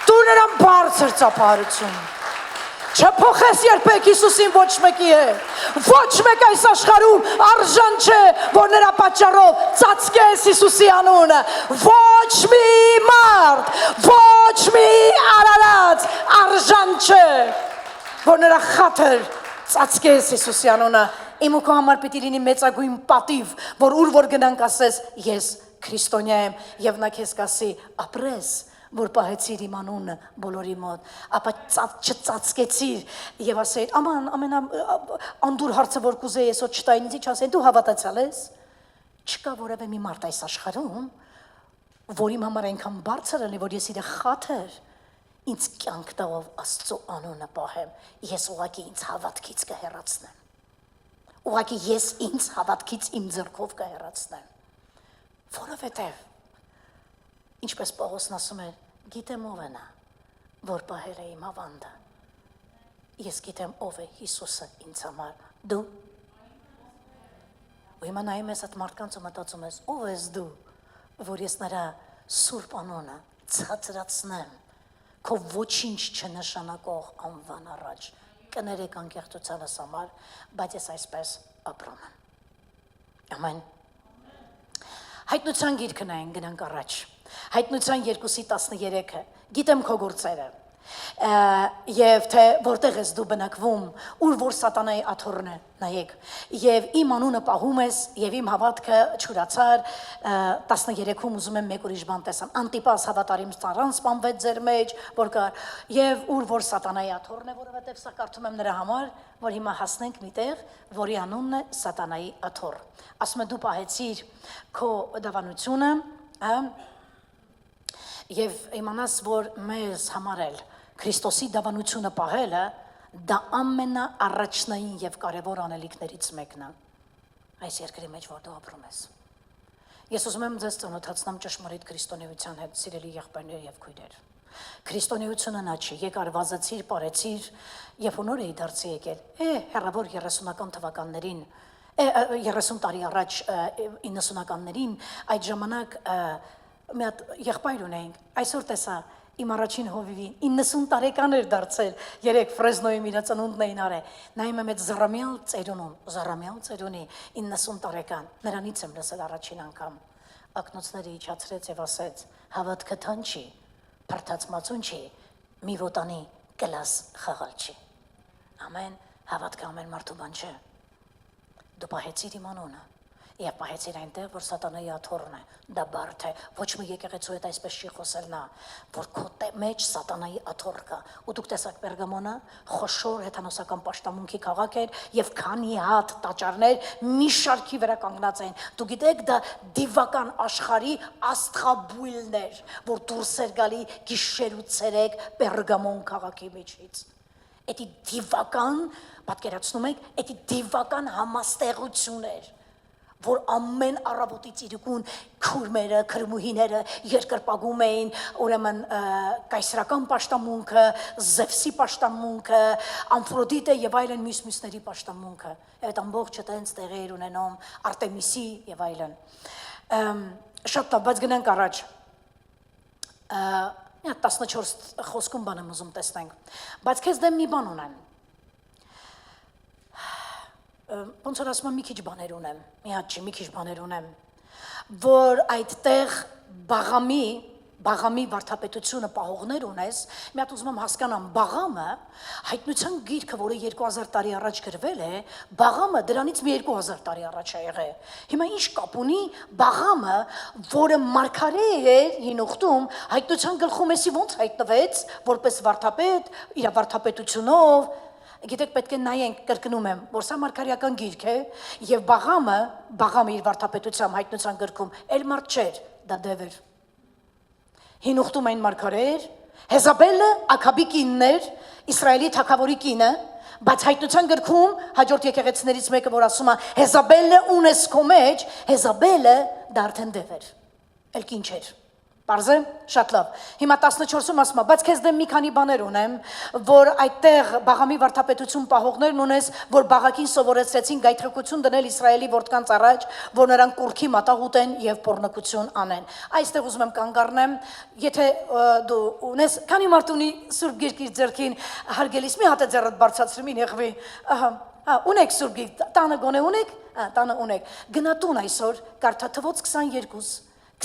Դու նրան բարձր ծափահարություն չփոխես երբեք Հիսուսին ոչ մեկի հետ, ոչ մեկ այս աշխարհում արժան չէ, որ նրա պատճառով ծածկես Հիսուսի անունը, ոչ մի մարդ, ոչ մի արարած արժան չէ, որ նրա խաթր ծածկես Հիսուսի անունը, իմ ու քո համար պիտի լինի մեծագույն պատիվ, որ ուր որ գնանք ասես, ես քրիստոնյա եմ եւ նա քեզ կասի, ապրես, որ պահեցիր իմ անունը բոլորի մոտ, ապա չծածկեցիր եւ ասեիր, աման, անդուր հարցը որ կուզեի այսօր չտային, ինձ չասեին, դու հավատացյալ ես, չկա որևէ մի մարդ այս աշխարհում, որ իմ համար այնքան բարձր է, որ ես իր խաթր ինձ կյանք տալով Աստծո անունը պահեմ, ես ուղղակի ինձ հավատքից կհեռացնեմ, ուղղակի ես ինձ հավատքից իմ ձեռքով կհեռացնեմ, որովհետեւ ինչպես Պողոսն ասում է, գիտեմ ով է նա, որ պահել է իմ ավանդը, ես գիտեմ ով է Հիսուսը ինձ համար, դու, ու հիմա նայում ես այդ մարդկանց ու մտածում ես, ով ես դու, որ ես նրա սուրբ անունը ցածրացնեմ, քո ոչինչ չնշանակող անվան առաջ, կներեք անկեղծությանս համար, բայց ես այսպես ապրում եմ, ամեն, հայտնության գիրքը նայենք գնանք առաջ, Հայտնության 2:13-ը, գիտեմ քո գործերը, եւ թե որտեղ ես դու բնակվում, ուր որ սատանայի աթոռն է, նայեք, եւ իմ անունը պահում ես, եւ իմ հավատքը չուրացար, 13-ում ուզում եմ մեկ ուրիշ բան տեսամ, Անտիպաս հավատարիմ ծառան սպանվեց ձեր մեջ, որ կար, եւ ուր որ սատանայի աթոռն է, որովհետեւ սա կարդում եմ նրա համար, որ հիմա հասնենք միտեղ, որի անունն է սատանայի աթոռ, ասում է դու պահեցիր քո դավանությունը, Եվ իմանաս, որ մեզ համարել Քրիստոսի դավանությունը պահելը դա ամենաառաջնային եւ կարեւոր անելիքներից մեկն է այս երկրի մեջ, որ դու ապրում ես։ Ես ուզում եմ ձեզ ծանոթացնեմ ճշմարիտ քրիստոնեության հետ, սիրելի եղբայրներ եւ քույրեր։ Քրիստոնեությունը նա չի, եկար վազեցիր, ապարեցիր, եւ նոր էի դարձի եկել։ Հեռավոր 30-ական թվականներին, 30 տարի առաջ 90-ականներին, այդ ժամանակ մի հատ եղբայր ունեինք, այսօր տեսա իմ առաջին հովիվին, 90 տարեկան էր դարձել, երեք Ֆրեզնոյում իր ծնունդն էին արել, նայում եմ այդ զառամյալ ծերունի, 90 տարեկան, նրանից եմ լսել առաջին անգամ, ակնոցները իջացրեց եւ ասեց, հավատքը թան չի, փրթած մածուն չի, մի ոտանի կլաս խաղալ չի, ամեն, հավատքը ամեն մարդու բան չէ, դու պահեցիր իմ անունը, Եվ պահեցին այնտեղ, որ սատանայի աթոռն է, դա բարդ է, ոչ մի եկեղեցու հետ այսպես չի խոսել նա, որ քո մեջ սատանայի աթոռ կա, ու դուք տեսաք Պերգամոնը, խոշոր հեթանոսական պաշտամունքի քաղաք էր, եւ քանի հատ տաճարներ մի շարքի վրա կանգնած էին, դուք գիտեք, դա դիվական աշխարհի աստղաբույլն էր, որ դուրս էր գալի գիշեր ու ցերեկ Պերգամոն քաղաքի միջից, էդի դիվական, պատկերացնում եք, էդի դիվական համաստեղություն էր, որ ամեն առավոտից իրիկուն քուրմերը, քրմուհիները երկրպագում էին, ուրեմն կայսրական պաշտամունքը, Զևսի պաշտամունքը, Ամֆրոդիտը եւ այլն մյուսների պաշտամունքը։ Այդ ամբողջը տենց տեղի էր ունենում Արտեմիսի եւ այլն։ Շատ լավ, բայց գնանք առաջ։ 14 խոսքում բան եմ ուզում տեսնենք։ Բայց քեզ դեմ մի բան ունեմ։ Ոնց որ ասում եմ մի քիչ բաներ ունեմ, մի հատ չի, մի քիչ բաներ ունեմ, որ այդտեղ Բաղամի վարդապետությունը պահողներ ունես, մի հատ ուզում եմ հասկանամ, Բաղամը հայտնության գիրքը, որը 2000 տարի առաջ գրվել է, Բաղամը դրանից մի 2000 տարի առաջ է եղել։ Հիմա ինչ կապ ունի Բաղամը, որը մարգարե էր հին ուխտում, հայտնության գլխում էսի ոնց հայտնվեց, որպես վարդապետ, իր վարդապետությունով Գիտեք, պետք է նայենք, կրկնում եմ, որ սա մարգարեական գիրք է, եւ Բաղամը իր վարդապետությամբ հայտնության գրքում, էլ մարդ չէր, դա դև էր։ Հին ուխտում այն մարգարե էր, Հեզաբելը Աքաբի կինն էր, Իսրայելի թագավորի կինը, բայց հայտնության գրքում հաջորդ եկեղեցիներից մեկը, որ ասում է Հեզաբելը ունես քո մեջ, Հեզաբելը դա արդեն դև էր, էլ կին չէր։ Պարզ է, շատ լավ։ Հիմա 14-ում ասում է, բայց քեզ դեմ մի քանի բաներ ունեմ, որ այդտեղ Բաղամի վարդապետություն պահողներն ունես, որ Բաղակին սովորեցրեցին գայթակղություն դնել Իսրայելի որդկանց առաջ, որ նրանք կուրքի մատաղ ուտեն եւ պոռնկություն անեն։ Այստեղ ուզում եմ կանգ առնեմ, եթե դու ունես, քանի մարդ ունի Սուրբ Գիրքի ձեռքին հարգելիս մի հատ է ձեռդ բարձրացրի, մի եղվի։ Ունեք Սուրբ Գիրք, տանը գոնե ունեք, տանը ունեք։ Գնա տուն այսօր, կարդա թվոց 22,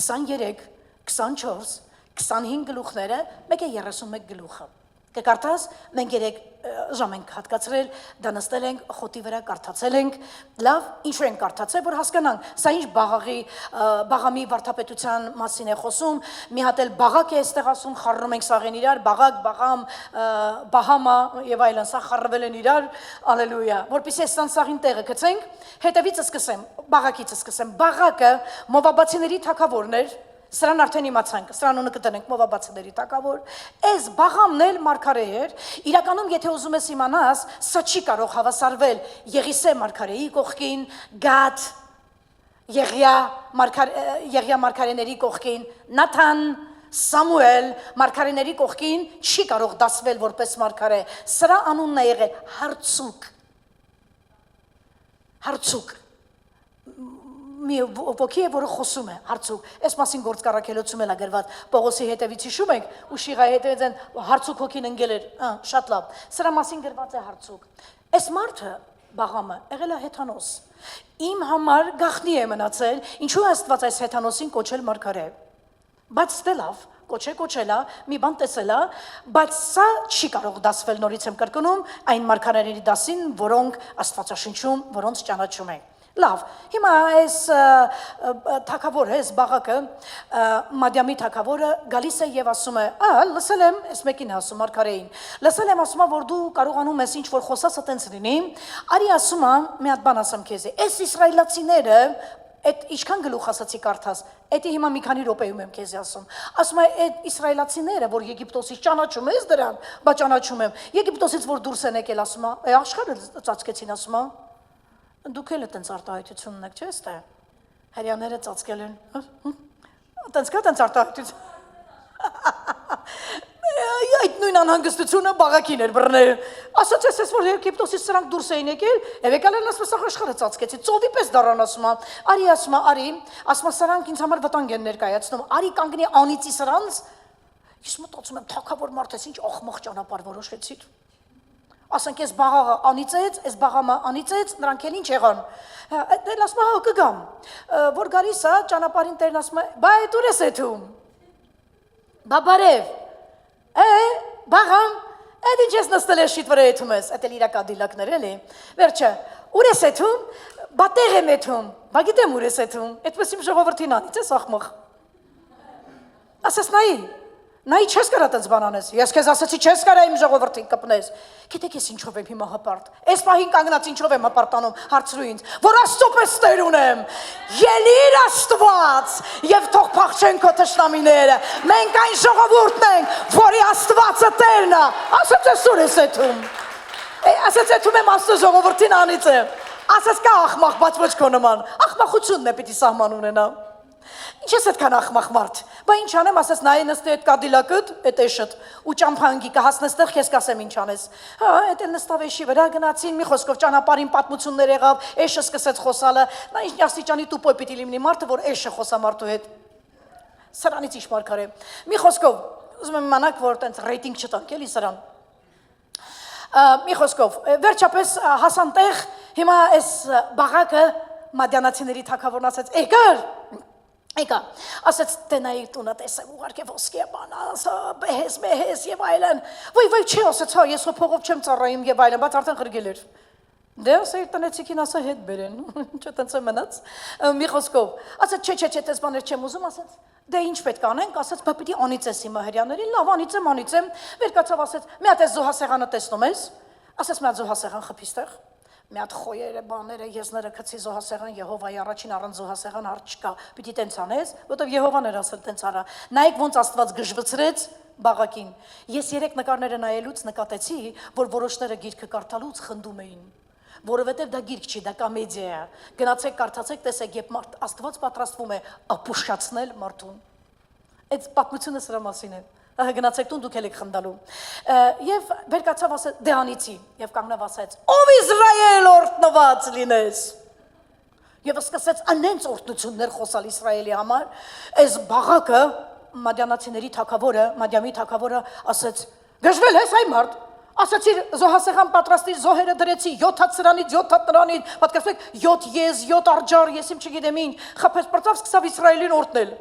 23 24, 25 գլուխները, մեկ է 31 գլուխը։ Կկարդաս, մենք 3 ժամ ենք հատկացրել, դա նստել ենք, խոտի վրա կարդացել ենք, լավ, ինչու ենք կարդացել, որ հասկանանք, սա ինչ Բաղամի վարդապետության մասին է խոսում, մի հատ էլ Բաղակ է այստեղ ասում, խառնում ենք սաղեն իրար, Բաղակ, Բաղամ, Բահամա եւ այլն, սա խառնվել են իրար, ալելույա, որպեսզի այս սաղին տեղը գցենք, հետևից սկսեմ, Բաղակից սկսեմ, Բաղակը Մովաբացիների թագավորն էր, Սրան արդեն իմացանք, սրան ունը կտնենք Մովաբացիների թագավոր, այս Բաղամն էլ մարգարե էր, իրականում եթե ուզում ես իմանաս, սա չի կարող հավասարվել Եղիսե մարգարեի կողքին, Գադ, Եղիա մարգարեների կողքին, Նաթան, Սամուել մարգարեների կողքին չի կարող դասվել որպես մարգարե, սրա անունն է եղել Հարցուկ, մի ոգի է, որը խոսում է, հարցուկ, այս մասին գործ կառաքելոցում էլ ագրված, Պողոսի հետևից հիշում ենք, ու Շիղայի հետևից են հարցուկ հոգին ընկել էր, շատ լավ, սրա մասին գրված է հարցուկ, այս մարդը, Բաղամը, եղել է հեթանոս, իմ համար գաղտնի է մնացել, ինչու է Աստված այս հեթանոսին կոչել մարգարե, բայց ստե լավ, կոչելա, մի բան տեսելա, բայց սա չի կարող դասվել, նորից եմ կրկնում, այն մարգարեների դասին, որոնք Աստվածաշնչում, որոնց ճանաչում ենք։ Լավ, հիմա այս թագավորը, այս Բաղակը, Մադիամի թագավորը գալիս է եւ ասում է, լսել եմ, այս մեկին ասում մարգարեին, լսել եմ ասում որ դու կարողանում ես ինչ որ խոսածը տենց լինի, արի ասում մի հատ բան ասեմ քեզ, այս իսրայելացիները Այդ ինչքան գլուխ ասացի կարդաս, էդի հիմա մի քանի րոպեում եմ քեզ ասում է այդ իսրայելացիները, որ Եգիպտոսից ճանաչում ես դրան, բա ճանաչում եմ, Եգիպտոսից որ դուրս են եկել ասում է, աշխարհը ծածկեցին ասում է, դուք էլ այդպես արտահայտություն ունեք, չէ՞ ստե, հрьяաները ծածկել են, այդպես կա այդպես արտահայտություն, այդ նույն անհանգստությունը Բաղակին էր բռնել, ասաց ես որ Եգիպտոսից սրանք դուրս էին եկել, եւ եկալ են ասում աշխարհը ծածկեցի, ծովի պես դառան ասում, ասում սրանք ինձ համար վտանգ են ներկայացնում, արի կանգնի անիծի սրանց, ես մտածում եմ թակավոր մարդ ես ինչ աղմաղ ճանապարհ որոշեցիր, ասենք ես Բաղաղը անիծեց, այս Բաղամը անիծեց, նրանք էլ ինչ եղան, դել ասում հա կգամ, որ գալիս է ճանապարհին տերն ասում է, բա այդ ուր ես եթում, բա բարև Բաղամ, Այդ ինչ ես նստել ես շիտ վրա եթում ես, այդ էլ իրակադիլակներ էլի։ Վերջը, ուր ես եթում, բատեղ եմ եթում, բա գիտեմ ուր ես եթում, այդպես իմ ժողովրդին անից ես ախմախ։ Ասես նայի չես կարա տենց բան անես, ես քեզ ասեցի չես կարա իմ ժողովրդին կպնես, գիտեք ես ինչով եմ հիմա հպարտ, այս պահին կանգնած ինչով եմ հպարտանում, հարցրու ինձ, որ Աստծո պես տեր ունեմ, ելիր Աստված և թող փախչեն քո թշնամիները, մենք այն ժողովուրդն ենք, որի Աստվածը տերն է, ասեց ես ուր ես եթում, ասեց եթում եմ Աստծո ժողովրդին անից եմ, ասեց կա ախմախ, բայց ոչ քո նման, ախմախությունն է պիտի սահման ունենա։ Ինչ ես այդքան ախմախ մարդ, բա ինչ անեմ, ասես նայի նստի այդ կադիլակըտ, այդ էշըտ, ու ճամփանգի կհասնես տեղ, քեզ կասեմ ինչ անես, հա, այդ էլ նստավ էշի վրա գնացին, մի խոսքով ճանապարհին պատմություններ եղավ, էշը սկսեց խոսալը, նա ինչ աստիճանի տուպոյ պիտի լինի մարդը, որ էշը խոսա մարդու հետ, սրանից ինչ մարգար է, մի խոսքով, ուզում եմ իմանալ, որ տենց ռեյտինգ չտանք, էլի սրան, մի խոսքով, վերջապես հասան տեղ, հիմա այս բաղակը մադյանացիների թագավորն ասեց, եկա, ասեց տենայի տունը տեսեմ ուղարկե ոսկե բան, բեհես եւ այլն, ոյ չի ասեց, հա, ես փողով չեմ ծառայում եւ այլն, բայց արդեն ղրգել էր, դե ասա իր տնեցիկին ասա հետ բերեն, ինչ տենց է մնաց, մի խոսքով, ասեց չէ, տես բաներ չեմ ուզում, ասեց, դե ինչ պետք անենք, ասեց, բա պիտի անիծես հիմա հրյաներին, լավ, անիծեմ, վեր կացավ ասեց, մի հատ այս զոհասեղանը տեսնում ես, ասեց մի հատ զոհասեղան խփիս տեղ, մի հատ խոյերը, բաները, եզները քցի զոհասեղան, Եհովայի առաջին առանց զոհասեղան հարց չկա, պիտի տենց անես, որտեվ Եհովան էր ասել տենց արա, նայեք ոնց Աստված գժվցրեց բաղակին, ես երեք նկարները նայելուց նկատեցի, որ որոշները գիրքը կարդալուց խնդում էին, որովհետև դա գիրք չի, դա կոմեդիա է, գնացեք կարդացեք, տեսեք, երբ Աստված պատրաստվում է ապուշացնել մարդուն, այդ պատմությունը սրա մասին է, գնացեք տուն դուք եք խնդալու եւ վեր կացավ ասեց դե անիծի եւ կանգնավ ասեց ով Իսրայել օրտնված լինես եւ սկսեց անենց օրտնություններ խոսալ Իսրայելի համար այս բաղակը մադյանացիների թագավորը մադյամի թագավորը ասեց գժվել ես այ մարդ ասացիր զոհասեղան պատրաստի զոհերը դրեցի 7 հատ սրանից 7 հատ նրանից պատկերացեք 7 եզ 7 արջար ես իմ չգիտեմ ինչ խփեց բրծավ սկսավ Իսրայելին օրտնել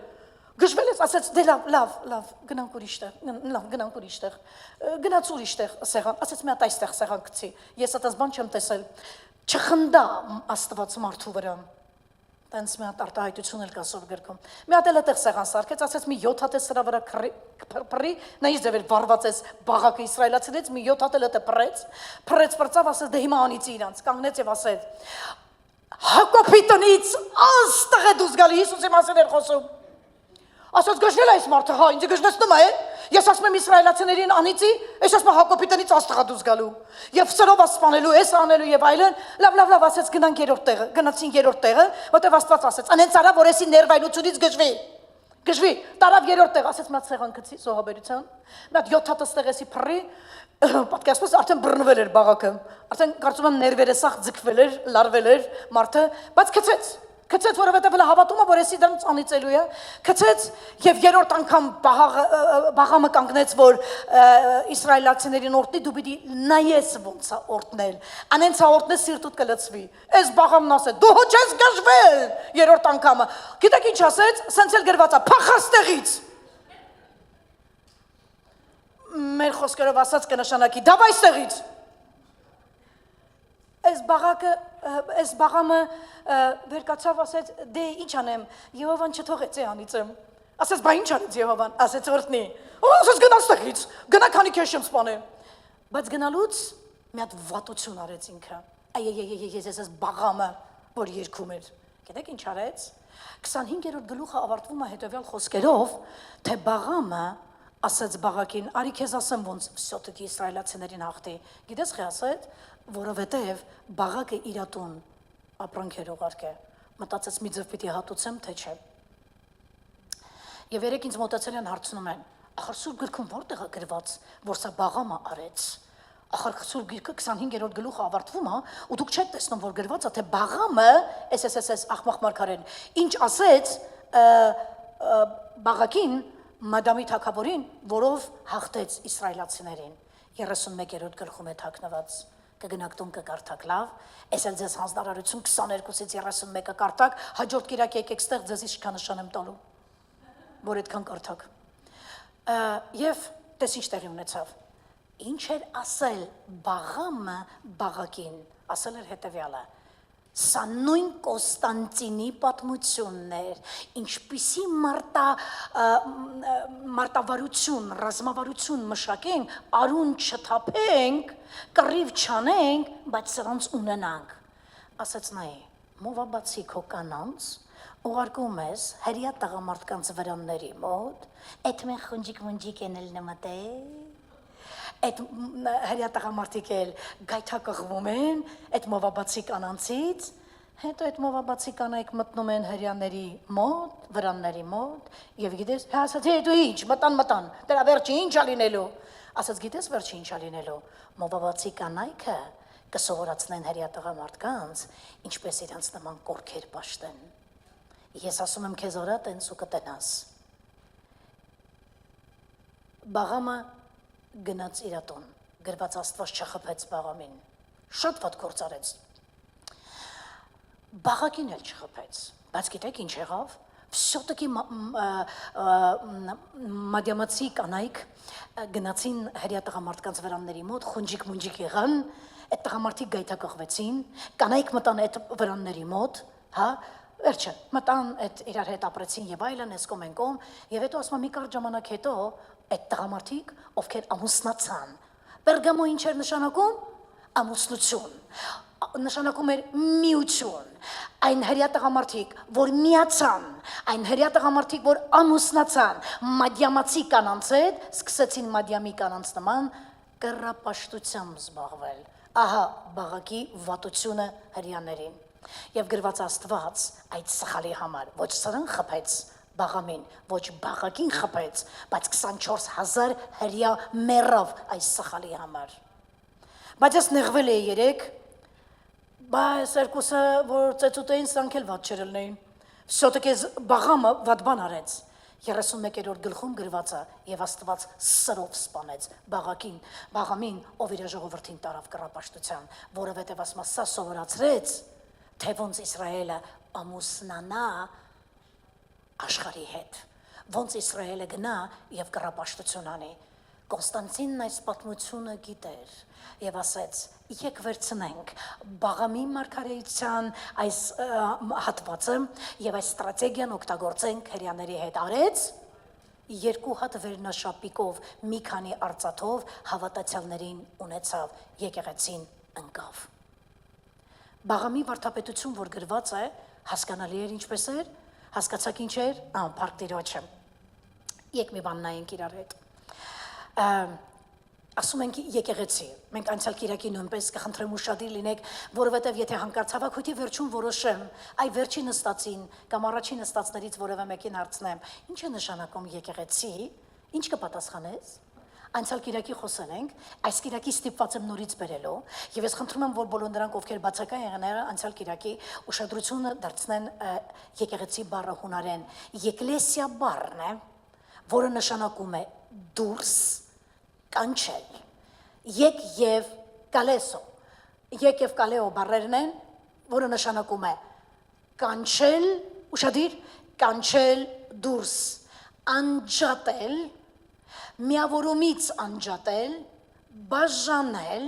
Գժվել ես, ասեց, դե լավ, գնանք ուրիշ տեղ, գնաց ուրիշ տեղ սեղան, ասեց մի հատ այստեղ սեղան գցի, ես այդպես բան չեմ տեսել, չխնդա Աստված մարդու վրա, տենց մի հատ արտահայտություն էլ կա սով գրքում, մի հատ էլ այդտեղ սեղան սարքեց, ասեց մի 7 հատ է սրա վրա փռի, նա ինչ ձև էր վառված էս բաղակը իսրայելացիներից, մի 7 հատ էլ է փռեց բրծավ, ասեց, դե հիմա անիծի իրանց, կանգնեց եւ ասեց, Հակոբի տնից աստղ է դուրս գալի, Հիսուսի մասին էր խոսում Ասած գժվել այս մարդը, հա, ինձ գժվեցնում է, ես ասում եմ իսրայելացիներին անիծի, ես ասում եմ Հակոբի տնից աստղա դուրս գալու, եւ սրով ասպանելու, ես անելու եւ այլն, լավ, ասեց գնանք երրորդ տեղը, գնացին երրորդ տեղը, որտեվ Աստված ասեց, անենց արա, որ եսի ներվայնությունից գժվի, տարավ երրորդ տեղ, ասեց մի հատ սեղան գցի, զոհաբերության, մի հատ 7 հատ ստեղ եսի փռի, պատկերացնես արդեն բռնվել էր բաղակը, արդեն կարծում եմ ներվերը սախ ձգվել էր, լարվել էր մարդը, բայց Քցեց, որովհետև հələ հավատում է, որ եսի դրանց անիծելու է, քցեց եւ երրորդ անգամ բաղամը կանգնեց, որ իսրայելացիներին օրտնի, դու պիտի նայես ոնց է օրտնել, անենց է օրտնես սիրտուդ կլծվի, այս բաղամն ասեց, դու հո չես գժվել, երրորդ անգամը, գիտեք ինչ ասեց, սենց էլ գրված է, փախած տեղից, մեր խոսքերով ասած կնշանակի, դավայ ստեղից, Այս բաղամը վեր կացավ ասեց, դե ինչ անեմ, Եհովան չթողեց է անիծեմ, ասեց, բա ինչ անեց Եհովան, ասեց օրտնի, ասեց գնաց տեղից, գնա քանի քեզ չեմ սպանեմ, բայց գնալուց մի հատ վատություն արեց ինքը, այս բաղամը, որ երգում էր, գիտեք ինչ արեց, 25-րդ գլուխը ավարտվում է հետևյալ խոսքերով, թե բաղամը ասեց բաղակին, արի քեզ ասեմ ոնց վսյոտըքի իսրայելացիներին հաղթի, գիտես խի ասեց, որովհետև բաղակը իրատուն ապրանքեր ուղարկե, մտածեց մի ձև պիտի հատուցեմ, թե չէ։ Եվ երեք ինձ մոտեցել են հարցնում են, ախր սուրբ գրքում որտեղ է գրված, որ սա բաղամը արեց, ախր սուրբ գիրքը 25-րդ գլուխը ավարտվում է, ու դուք չեք տեսնում, որ գրված է, թե բաղամը, այս ախմախ մարգարեն, ինչ ասեց բաղակին, մադամի թագավորին, որով հաղթեց իսրայելացիներին, 31-րդ գլխում է թաքնված, կգնաք տուն կկարդակ լավ, ես էլ ձեզ հանձնարարություն 22-ից 31-ը կարդակ, հաջորդ կիրակ եկեք ստեղ ձեզ իշխանշան եմ տալու, որ այդքան կարդակ։ Եվ տես ինչ տեղի ունեցավ, Ինչ էր ասել Բաղամը Բաղակին, ասել էր հետևյալը. Սա նույն Կոստանտինի պատմությունն էր, ինչպիսի մարտավարություն, ռազմավարություն մշակենք, արուն չթափենք, կռիվ չանենք, բայց սրանց ունենանք։ Ասաց նայ, մովաբացի քո կանանց, ուղարկում ես հրյա տղամարդկանց վրանների մոտ, այդ մեն խունջիկ են էլ նմատե, այդ հրյա տղամարդիկ էլ գայթակղվում են, այդ մովաբացի կանանցից, հետո այդ մովաբացի կանայք մտնում են հրյաների մոտ, վրանների մոտ, և գիտես, ասաց, դու ինչ, մտան, դրա վերջի ինչ ալինելու, ասաց, գիտես վերջի ինչ ալինելու, մովաբացի կանայքը կսովորացնեն հրյա տղամարդկանց, ինչպես իրանց նման կորքեր պաշտեն, ես ասում եմ քեզ օրա տենց ու կտենաս, Բաղամը գնաց իրատուն, գրված Աստված չխփեց Բաղամին, շատ վատ գործ արեց, Բաղակին էլ չխփեց, բայց գիտեք ինչ եղավ, все-таки մադյամացի կանայք գնացին հրյա տղամարդկանց վրանների մոտ, խունջիկ եղան, այդ տղամարդիկ գայթակղվեցին, կանայք մտան այդ վրանների մոտ, հա, վերջը, մտան այդ իրար հետ ապրեցին և այլն, ես կոմ են կոմ, և հետո ասում մի կարճ ժամանակ հետո այդ տղամարդիկ, ովքեր ամուսնացան, Պերգամո ինչ էր նշանակում? Ամուսնություն, նշանակում էր միություն, այն հրյա տղամարդիկ, որ միացան, այն հրյա տղամարդիկ, որ ամուսնացան, մադյամացի կանանց հետ, սկսեցին մադյամի կանանց նման կռապաշտությամբ զբաղվել, ահա Բաղակի վատությունը հրյաներին, և գրված Աստված այդ սխալի համար, ոչ սրն խփեց Բաղամին, ոչ Բաղակին խփեց, բայց 24,000 հրյա մեռավ այս սխալի համար, բայց ես նեղվել էի երեկ, բայց երկուսը, որ ծեծուտ էին, սրանք էլ վատ չերելնեին, սյոտեք ես Բաղամը վատ բան արեց, 31-րդ գլխում գրված է, և Աստված սրով սպանեց Բաղամին, ով իր ժողովրդին տարավ կռապաշտության, որովհետև ասма սա սովորացրեց, թե ոնց Իսրայելը ամուսնանա աշխարհի հետ, ոնց Իսրայելը գնա և կռապաշտություն անի, Կոնստանտինն այս պատմությունը գիտեր և ասեց, եկ վերցնենք Բաղամի մարգարեության այս հատվածը և այս ստրատեգիան օգտագործենք հրյաների հետ արեց, 2 հատ վերնաշապիկով, մի քանի արծաթով հավատացյալներին ունեցավ, եկեղեցին ընկավ։ Բաղամի վարդապետություն, որ գրված է, հասկանալի էր ինչպես էր, հասկացաք ինչ էր, փառք Տիրոջը, եկ մի բան նայենք իրար հետ, ասում ենք եկեղեցի, մենք անցյալ կիրակի նույնպես կխնդրեմ ուշադիր լինեք, որովհետև եթե հանկարծ հավաքույթի վերջում որոշեմ, այ վերջի նստածին կամ առաջի նստածներից որևէ մեկին հարցնեմ, ինչ է նշանակում եկեղեցի, ինչ կպատասխանես, անցյալ կիրակի խոսել ենք, այս կիրակի ստիպված եմ նորից բերելու, և ես խնդրում եմ, որ բոլոր նրանք, ովքեր բացակայ եղները անցյալ կիրակի ուշադրությունը դարձնեն եկեղեցի բառը հունարեն, եկլեսիա բառն է, որը նշանակում է դուրս, կանչել, եկ և կալեսո, եկ և կալեո բառերն են, որը նշանակում է կանչել, ուշադիր, կանչել դուրս, անջատել, միավորումից անջատել, բաժանել,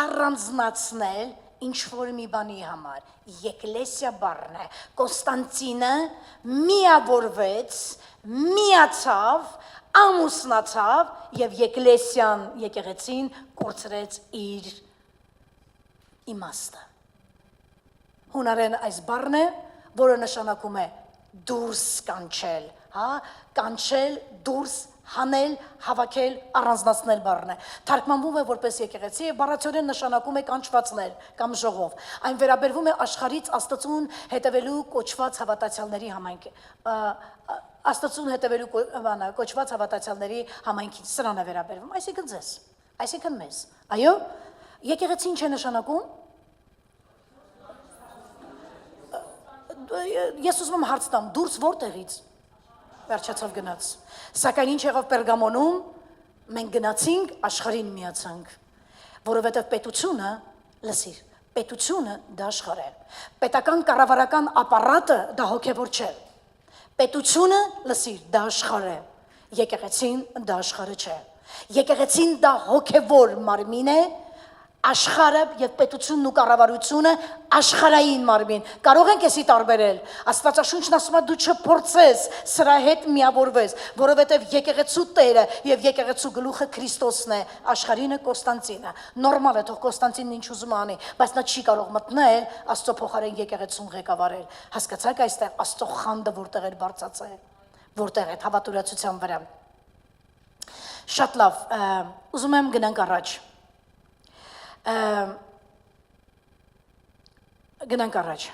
առանձնացնել, ինչ-որ մի բանի համար, եկլեսիա բառն է, Կոնստանտինը միավորվեց, միացավ, ամուսնացավ և եկլեսիան, եկեղեցին կորցրեց իր իմաստը։ Հունարեն այս բառն է, որը նշանակում է դուրս կանչել, կանչել, դուրս հանել, հավաքել, առանձնացնել բառն է։ Թարգմանվում է որպես եկեղեցի, բառացիորեն նշանակում է կանչվածներ կամ ժողով։ Այն վերաբերվում է աշխարհից Աստծուն հետևելու կոչված հավատացյալների համայնքի, Աստծուն հետևելու կոչված հավատացյալների համայնքին, սրան է վերաբերվում, այսինքն ձեզ, այսինքն մեզ։ Այո, եկեղեցի ինչ է նշանակում։ Ես ուզում եմ հարց տամ, դուրս որտեղից։ Վերջացավ գնաց, սակայն ինչ եղավ Պերգամոնում, մենք գնացինք, աշխարհին միացանք, որովհետև պետությունը, լսիր, պետությունը դա աշխարհ է, պետական կառավարական ապարատը դա հոգևոր չէ, պետությունը, լսիր, դա աշխարհ է, եկեղեցին դա աշխարհը չէ, Եկեղեցին դա հոգևոր մարմին է, աշխարհը եւ պետությունն ու կառավարությունը աշխարհային մարմին։ Կարող ենք էսի տարբերել։ Աստվածաշունչն ասում է դու չփորձես սրա հետ միավորվես, որովհետեւ եկեղեցու Տերը եւ եկեղեցու գլուխը Քրիստոսն է, աշխարհինը Կոստանտինը։ Նորմալ է, թող Կոստանտինն ինչ ուզում անի, բայց նա չի կարող մտնել Աստծո փոխարեն եկեղեցուն ղեկավարել։ Հասկացաք այստեղ Աստծո խանդը որտեղ էր բարձացել, որտեղ է հավատուրացության վրա։ Շատ լավ, ուզում եմ գնանք առաջ։ Գնանք առաջ։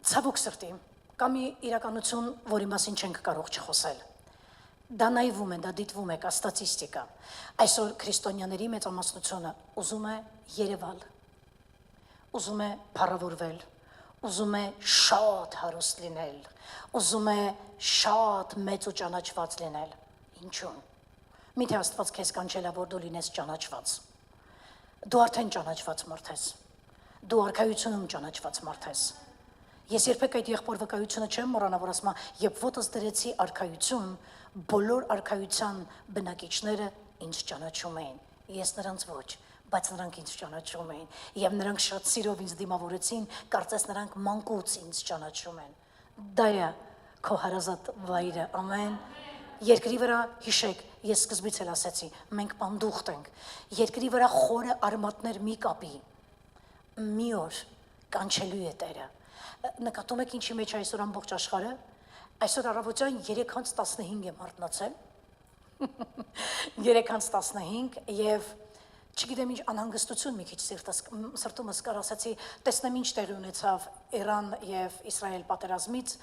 Ցավոք սրտի, կա մի իրականություն, որի մասին չենք կարող չխոսել։ Դա նայվում է, դա դիտվում է, կա ստատիստիկա։ Այսօր քրիստոնյաների մեծամասնությունը ուզում է երևալ, ուզում է փառավորվել, ուզում է շատ հարուստ լինել, ուզում է շատ մեծ ու ճանաչված լինել։ Ինչու՞։ Միթե Աստված քեզ կանչել է, որ դու լինես ճանաչված։ Դու արդեն ճանաչված մարդ ես։ Դու արքայությունում ճանաչված մարդ ես։ Ես երբեք այդ եղբոր վկայությունը չեմ մոռանա, որ ասում եմ, երբ ոտս դրեցի արքայություն, բոլոր արքայության բնակիչները ինձ ճանաչում էին։ Ես նրանց ոչ, բայց նրանք ինձ ճանաչում էին, եւ նրանք շատ սիրով ինձ դիմավորեցին, կարծես նրանք մանկուց ինձ ճանաչում են։ Դա է քո հարազատ վայրը, ամեն։ Երկրի վրա հիշեք, ես սկզբից էլ ասացի, մենք պանդուխտ ենք, երկրի վրա խորը արմատներ մի կապի, մի օր կանչելու է Տերը։ Նկատում եք ինչի մեջ այսօր ամբողջ աշխարհը, այսօր առավոտյան 3:15 եմ արթնացել, 3:15 եւ չգիտեմ ինչ անհանգստություն մի քիչ սրտումս կար, ասացի, տեսնեմ ինչ տեղի ունեցավ Իրան եւ Իսրայել պատերազմից։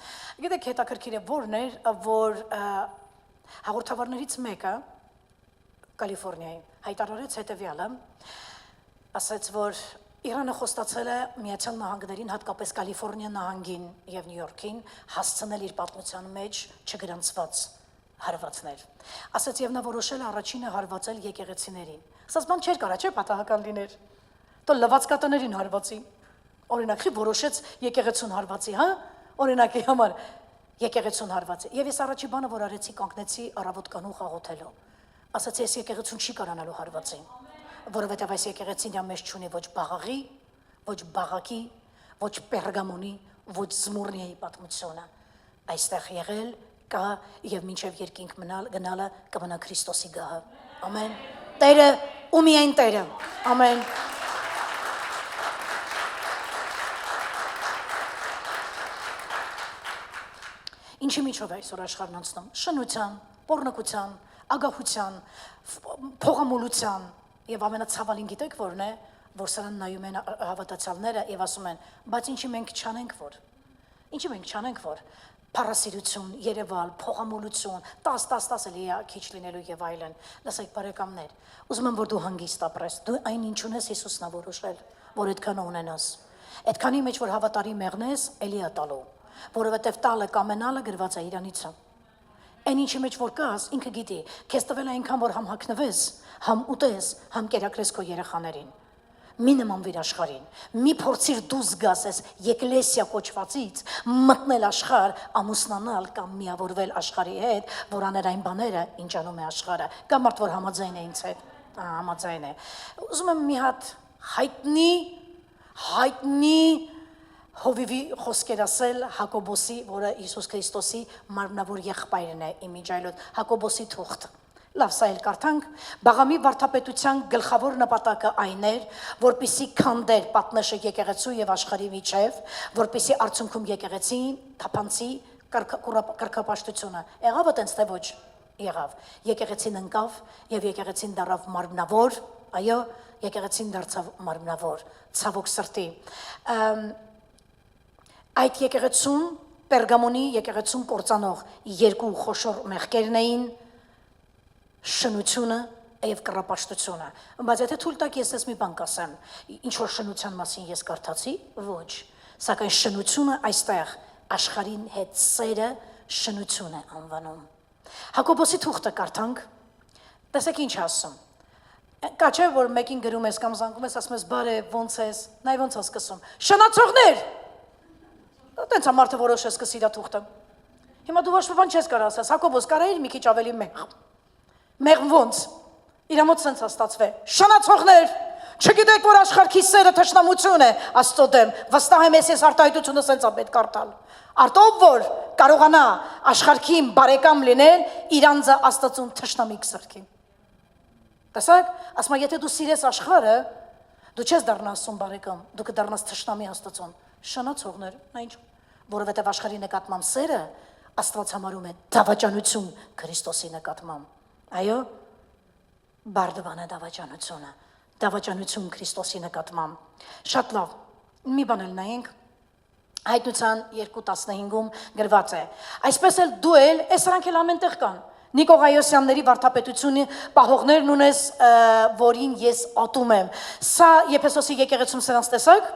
Գիտեք հետաքրքիր է որն էր, որ հաղորդավարներից մեկը Կալիֆոռնիայի հայտարարեց հետևյալը, ասաց, որ Իրանը խոստացել է Միացյալ Նահանգներին, հատկապես Կալիֆոռնիա նահանգին եւ Նյու Յորքին հասցնել իր պատմության մեջ չգրանցված հարվածներ։ Ասաց եւ նա որոշել է առաջինը հարվածել եկեղեցիներին։ Ասաց բան չէր կարա, չէ՞ պատահական լիներ։ Դու լվացկատներին հարվածի։ Օրինակի որոշեց եկեղեցուն հարվածի, հա? Օրինակի համար եկեղեցուն հարվածի։ Եվ ես առաջի բանը որ արեցի, կանգնեցի առավոտ կանուխ աղոթելու։ Ասացի ես եկեղեցուն չի կարանալու հարվածի, որովհետև այս եկեղեցին իր մեջ չունի ոչ բաղաղի, ոչ բաղակի, ոչ պերգամոնի, ոչ զմուրնիայի պատմությունը։ Այստեղ եղել կա եւ մինչեւ երկինք գնալը կմնա Քրիստոսի գահը։ Ամեն։ Տերը ու միայն Տերը։ Ամեն։ Ինչի միջով է այսօր աշխարհն անցնում։ Շնության, պոռնկության, ագահության, փողամոլության եւ ամենացավալին գիտեք որն է, որ սրան նայում են հավատացյալները եւ ասում են, բայց ինչի մենք չանենք որ։ Ինչի մենք չանենք որ փառասիրություն, երևալ, փողամոլություն, 10 էլի է քիչ լինելու եւ այլն։ Լսեք բարեկամներ, ուզում եմ որ դու հանգիստ ապրես։ Դու այն ինչ ունես Հիսուսն է որոշել, որ այդքան ունենաս։ Այդքանի մեջ որ հավատարի մեղնես, էլի է տալու, որովհետեւ տալը կամենալը գրված է Իրանից։ Այն ինչի մեջ որ կաս, ինքը գիտի, քեզ տվել է այնքան որ համ հագնվես, համ ուտես, համ կերակրես քո երեխաներին։ Մի նմանվիր աշխարհին, մի փորձիր դուրս գաս ես եկլեսիա կոչվածից, մտնել աշխարհ, ամուսնանալ կամ միավորվել աշխարհի հետ, որ աներ այն բաները, ինչ անում է աշխարհը։ Կամ մարդ որ համաձայն է ինձ հետ, համաձայն է։ Ուզում եմ մի հատ հայտնի Հովիվի խոսքեր ասել Հակոբոսի, որը Հիսուս Քրիստոսի մարմնավոր եղբայրն է, իմիջայլոտ Հակոբոսի թուղթ։ Լավ, սա էլ կարդանք, Բաղամի վարդապետության գլխավոր նպատակը այն էր, որպեսզի քանդեր պատնեշը եկեղեցու եւ աշխարհի միջև, որպեսզի արդյունքում եկեղեցին թափանցի կարգապաշտությունը։ Եղավ այտենց թե ոչ։ Եղավ։ Եկեղեցին ընկավ եւ եկեղեցին դառավ մարմնավոր, այո, եկեղեցին դարձավ մարմնավոր, ցավոք սրտի։ Այդ եկեղեցուն, Պերգամոնի եկեղեցուն կործանող երկու խոշոր մեղքերն էին շնությունը եւ կռապաշտությունը։ Բայց եթե թույլ տաք ես ես մի բան կասեմ, ինչ որ շնության մասին ես կարդացի, ոչ, սակայն շնությունը այստեղ աշխարհին հետ սերը շնություն է անվանում։ Հակոբոսի թուղթը կարդանք, տեսեք ինչ ասում։ Կա չէ որ մեկին գրում ես կամ զանգում ես, ասում ես բարև, ոնց ես, նայ ոնց ես սկսում։ Շնացողներ։ Տենց ամարտը որոշ է սկսի դա թուղթը։ Հիմա դու ոչ մի բան չես կարող ասես, Հակոբոս կարա իր մի քիչ ավելի մեղ ոնց, իր մոտ սենց ստացվել, շնացողներ, չգիտեք, որ աշխարհի սերը թշնամություն է Աստծո դեմ, վստահ եմ ես արտահայտությունը սենց է պետք արտալ, արտով որ կարողանա աշխարհին բարեկամ լինել, իրանձը Աստծուն թշնամիկ սրկի, տեսակ, ասма եթե դու սիրես աշխարհը, դու չես դառնա Աստծուն բարեկամ, դու կդառնաս թշնամի Աստծուն, շնացողներ, նա ինչ, որովհետև աշխարհի նկատմամբ սերը Աստված համարում է դավաճանություն Քրիստոսի նկատմամբ, այո, բարդվան է դավաճանությունը, դավաճանություն Քրիստոսի նկատմամբ, շատ լավ, մի բան էլ նայենք, Հայտնության 2:15-ում գրված է, այսպես էլ դու էլ, այս սրանք էլ ամենտեղ կան, Նիկողայոսյանների վարդապետությունը պահողներն ունես, որին ես ատում եմ, սա Եփեսոսի եկեղեցում սրանց տեսակ,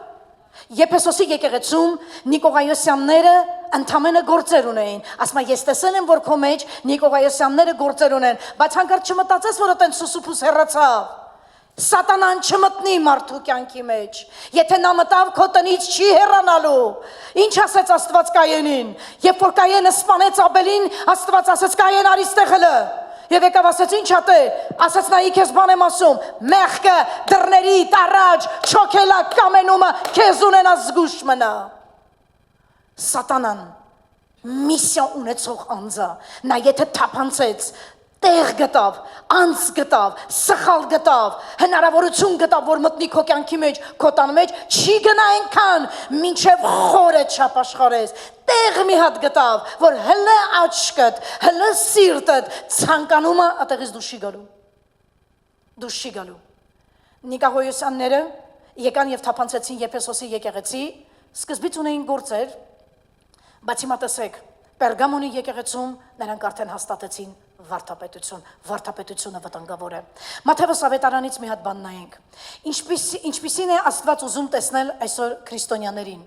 Եփեսոսի եկեղեցում Նիկողայոսյանները ընդամենը գործեր ունեին, ասма ես տեսել եմ, որ քո մեջ Նիկողայոսյանները գործեր ունեն, բայց հանկարծ չմտածես, որ այդպես սուսուփուս հեռացավ, Սատանան չմտնի մարդու կյանքի մեջ, եթե նա մտավ քո տնից չի հեռանալու, ինչ ասեց Աստված Կայենին, երբ որ Կայենը սպանեց Աբելին, Աստված ասեց Կայեն արի ստեղ հլը, եւ եկավ ասեց ինչ ա տե, ասեց նայի քեզ բան եմ ասում, մեղքը դռների տարած չոքելա կամենումը քեզ ունենա զգուշ մնա, Սատանան միսիա ունեցող անձը, նա եթե թափանցեց, տեղ գտավ, անց գտավ, սխալ գտավ, հնարավորություն գտավ, որ մտնի քո կյանքի մեջ, քո տան մեջ, չի գնա այնքան, մինչև խորը չապաշխարես, տեղ մի հատ գտավ, որ հլը աչքդ, հլը սիրտդ, ցանկանում է, այդտեղից դուրս չի գալու, Նիկողայոսյանները եկան եւ թափանցեցին Եփեսոսի եկեղեցի, սկզբից ունեին գործեր, բայց հիմա տեսեք, Պերգամոնի եկեղեցում նրանք արդեն հաստատեցին վարդապետությունը վտանգավոր է։ Մատթեոս ավետարանից մի հատ բան նայենք։ Ինչպիսին է Աստված ուզում տեսնել այսօր քրիստոնյաներին։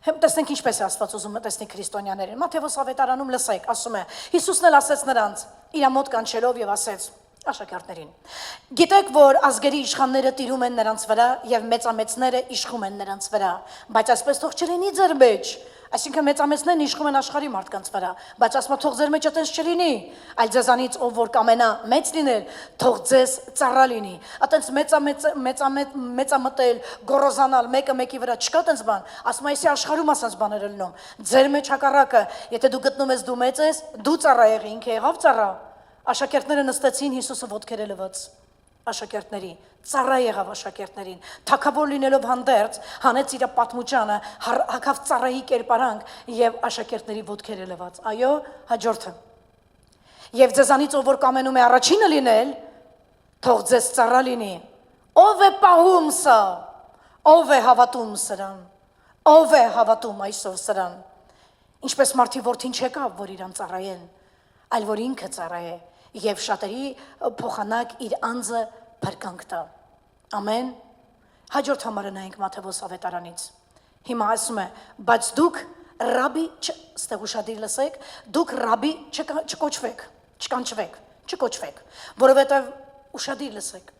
Տեսնենք ինչպես է Աստված ուզում տեսնել քրիստոնյաներին։ Մատթեոս ավետարանում լսեք, ասում է. Հիսուսն էլ ասեց նրանց, իր մոտ կանչելով եւ ասեց աշակերտներին. Գիտեք, որ ազգերի իշխանները տիրում են նրանց վրա եւ մեծամեծները իշխում են նրանց վրա, բայց այսպես թող չլինի ձեր մեջ։ Այսինքն մեծամեծներն իշխում են աշխարհի մարդկանց վրա, բայց ասма թող ձեր մեջ այդպես չլինի, այլ ձեզանից ով որ կամենա մեծ լինել, թող ձեզ ծառա լինի։ Այդպես մեծամտել, գոռոզանալ, մեկը մեկի վրա չկա այդպես բան, ասма այսի աշխարհում ասած բաներ լինում։ Ձեր մեջ հակառակը, եթե դու գտնում ես դու մեծ ես, դու ծառա եղի, ինքը եղավ ծառա։ Աշակերտները նստեցին Հիսուսը ոտքերը լվաց աշակերտների, ծառա եղավ աշակերտներին, թագավոր լինելով հանդերձ, հանեց իր պատմուճանը, հագավ ծառայի կերպարանք եւ աշակերտների ոտքերը լվաց։ Այո, հաջորդը։ Եվ ձեզանից ով որ կամենում է առաջինը լինել, թող ձեզ ծառա լինի։ Ով է պահում սա, ով է հավատում սրան, ով է հավատում այսօր սրան։ Ինչպես մարդի որդին չեկավ, որ իրան ծառայեն, այլ որ ինքը ծառա է եւ շատերի փոխանակ իր անձը փրկանք տա։ Ամեն։ Հաջորդ համարը նայենք Մատթեոս ավետարանից։ Հիմա ասում է, բայց դուք ռաբի, ստեղ ուշադիր լսեք, դուք ռաբի չկոչվեք, չկոչվեք, որովհետեւ ուշադիր լսեք։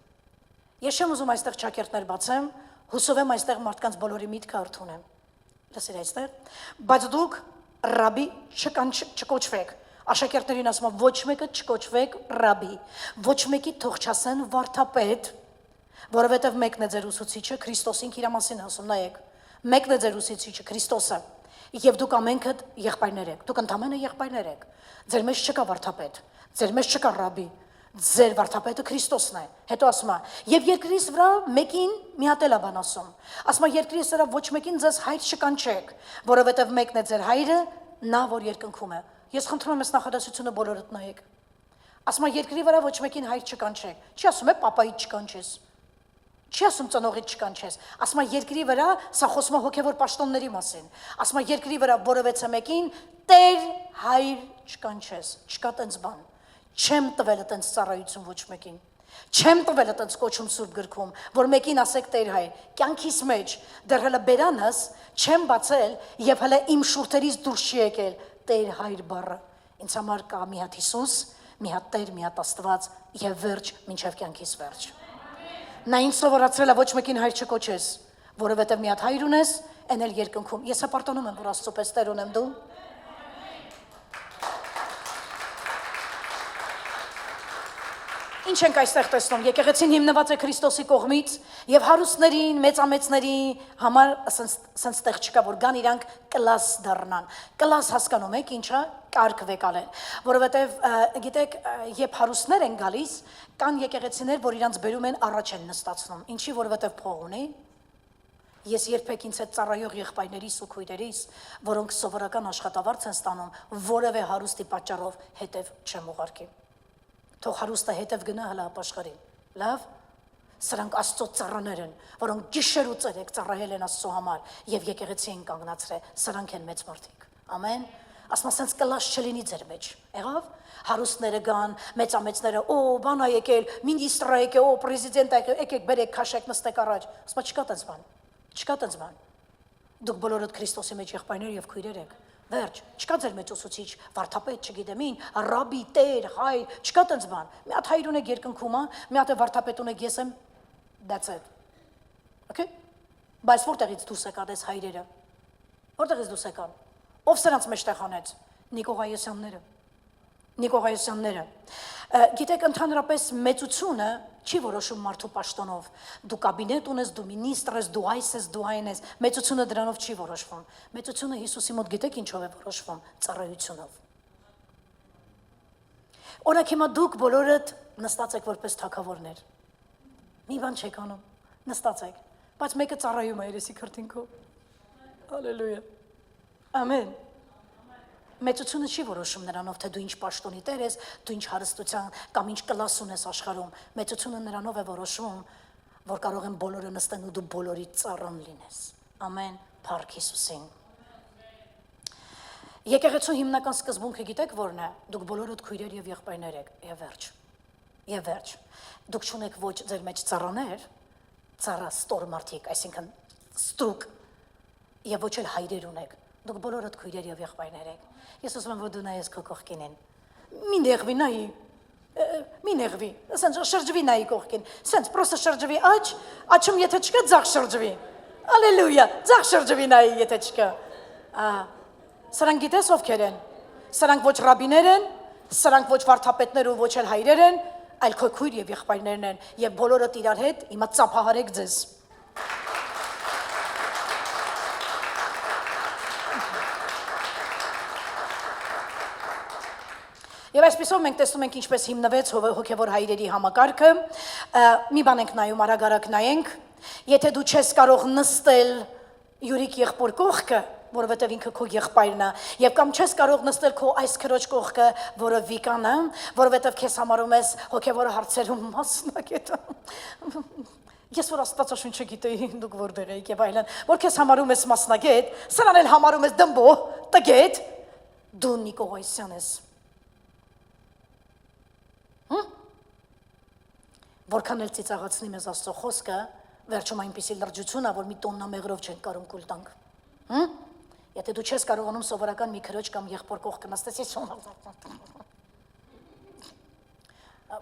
Ես չեմ ուզում այստեղ ճակերտներ բացեմ, հուսով եմ այստեղ մարդկանց բոլորի միտքը արդունեմ։ Լսիր այստեղ, բայց դուք ռաբի չկոչվեք։ Աշակերտներին ասում եմ, ոչ մեկը չկոչվեք ռաբի, ոչ մեկի թող չասեն վարդապետ, որովհետև մեկն է ձեր ուսուցիչը, Քրիստոսին իր մասին ասում, նայեք, մեկն է ձեր ուսուցիչը, Քրիստոսը, եւ դուք ամենքդ եղբայրներ եք, դուք ընդամենը եղբայրներ եք, ձեր մեջ չկա վարդապետ, ձեր մեջ չկա ռաբի, ձեր վարդապետը Քրիստոսն է, հետո ասում է, եւ երկրից վրա մեկին մի հատ էլ է բան ասում, ասում է երկրից վրա ոչ մեկին ձեզ հայր չկանչեք, որովհետև մեկն է ձեր հայրը, նա որ երկնքում է։ Ես խնդրում եմ այս նախադասությունը բոլորդ նայեք։ Ասում է երկրի վրա ոչ մեկին հայր չկանչեք։ Չի ասում է պապայից չկանչես։ Չի ասում ծնողից չկանչես։ Ասում է երկրի վրա, սա խոսում է հոգևոր պաշտոնների մասին։ Ասում է երկրի վրա որևէ մեկին Տեր հայր չկանչես։ Չկա տենց բան։ Չեմ տվել այդպես ծառայություն ոչ մեկին։ Չեմ տվել այդպես կոչում Սուրբ գրքում, որ մեկին ասեք Տեր հայր։ Կյանքիս մեջ դեռ հələ բերանս չեմ բացել եւ հələ իմ շուրթերից դուրս չի եկել Տեր հայր բառը։ Ինձ համար կա մի հատ Հիսուս, մի հատ Տեր, մի հատ Աստված եւ վերջ մինչեւ կյանքիս վերջ։ Նա ինձ սովորացրել է ոչ մեկին հայր չկոչես, որովհետեւ մի հատ հայր ունես, այն էլ երկնքում։ Ես հպարտանում եմ, որ Աստծո պես Տեր ունեմ դու։ Ինչ ենք այստեղ տեսնում, եկեղեցին հիմնված է Քրիստոսի կողմից եւ հարուստներին, մեծամեծներին համար ասենց տեղ չկա, որ գան իրանք կլաս դառնան։ Կլաս հասկանում եք ինչա, կարգ վեկալեն, որովհետեւ գիտեք, երբ հարուստներ են գալիս, կան եկեղեցիներ, որ իրանք բերում են առաջ են նստացնում, ինչի որովհետեւ փող ունի։ Ես երբեք ինձ հետ ծառայող եղբայրներիս ու քույրերիս, որոնք սովորական աշխատավարձ են ստանում, որևէ հարուստի պատճառով հետև չեմ ուղարկի։ Թող հարուստը հետև գնա հլա ապաշխարին։ Լավ, սրանք Աստծո ծառաներ են, որոնք գիշեր ու ցերեկ ծառայել են Աստծո համար եւ եկեղեցի են կանգնացրել, սրանք են մեծ մարդիկ։ Ամեն։ Ասում ասենց կլաս չլինի ձեր մեջ։ Եղավ։ Հարուստները գան, մեծամեծները, օ, բան ա եկել, մինիստր ա եկել, օ, պրեզիդենտ ա եկել, եկեք բերեք, քաշեք, նստեք առաջ։ Ասում չկա տենց բան։ Չկա տենց բան։ Դուք բոլորդ Քրիստոսի մեջ եղբայրներ եւ քույրեր եք։ Վերջ, չկա ձեր մեջ ուսուցիչ, վարդապետ, չգիտեմ ին, ռաբի, տեր, հայր, չկա տենց բան։ Մի հատ հայր ունեք երկնքում, մի հատ վարդապետ ունեք, ես եմ, that's it։ Okay? Բայց որտեղից դուրս եկան այս հայրերը։ Որտեղից դուրս եկան։ Ով սրանց մեջտեղ անեց։ Նիկողայոսյանները։ Նիկողայոսյանները։ Գիտեք, ընդհանրապես մեծությունը չի որոշում մարդու պաշտոնով։ Դու կաբինետ ունես, դու մինիստր ես, դու այս ես, դու այն ես։ Մեծությունը դրանով չի որոշվում։ Մեծությունը Հիսուսի մոտ գիտեք ինչով է որոշվում՝ ծառայությունով։ Օրինակ հիմա դուք բոլորդ նստած եք որպես թագավորներ։ Մի բան չեք անում, նստած եք, բայց մեկը ծառայում է երեսի քրտինքով։ Հալելույա։ Ամեն։ Մեծությունը չի որոշում նրանով, թե դու ինչ պաշտոնի տեր ես, դու ինչ հարստության կամ ինչ կլաս ունես աշխարհում։ Մեծությունը նրանով է որոշում, որ կարող են բոլորը նստեն ու դու բոլորի ծառան լինես։ Ամեն, փառք Հիսուսին։ Եկեղեցու հիմնական սկզբունքը գիտեք որն է։ Դուք բոլորդ քույրեր եւ եղբայրներ եք, եւ վերջ։ Եվ վերջ։ Դուք չունեք ոչ ձեր մեջ ծառաներ, ծառա ստոր մարդիկ, այսինքն ստրուկ, եւ ոչ էլ հայրեր ունեք։ Դուք բոլորդ քույրեր եւ եղբայրներ եք։ Ես ուզում եմ որ դու նայես քո կողքին։ Մի նեղվի նայի։ Մի նեղվի։ Ասենց շրջվի նայի կողքին։ Ասենց պրոստը շրջվի աչում եթե չկա ձախ շրջվի։ Ալելույա, ձախ շրջվի նայի եթե չկա։ Սրանք գիտես ովքեր են։ Սրանք ոչ ռաբիներ են, սրանք ոչ վարդապետներ ու ոչ էլ հայրեր են, այլ քո քույր եւ եղբայրներն են եւ բոլորդ իրար հետ հիմա ծափահարեք ձեզ։ Եվ այսպեսով մենք տեսնում ենք ինչպես հիմնվեց հոգևոր հայրերի համակարգը, մի բան ենք նայում, արագ նայենք, եթե դու չես կարող նստել յուրիկ եղբոր կողքը, որովհետև ինքը քո եղբայրն է, եւ կամ չես կարող նստել քո այս քրոջ կողքը, որը վիկան է, որովհետև քեզ համարում ես հոգևոր հարցերում մասնագետ։ Ես որ Աստվածաշունչը գիտեի, դուք որտեղ եք եւ այլն, որ քեզ համարում ես մասնագետ, սրան էլ համարում ես դմբո, տգետ, դու Նիկողոսյան ես։ Որքան էլ ծիծաղացնի մեզ Աստծո խոսքը, վերջում այնպիսի լրջություն է, որ մի տոննա մեղրով չենք կարող կուլ տանք։ Եթե դու չես կարողանում սովորական մի քրոջ կամ եղբոր կողքը նստես,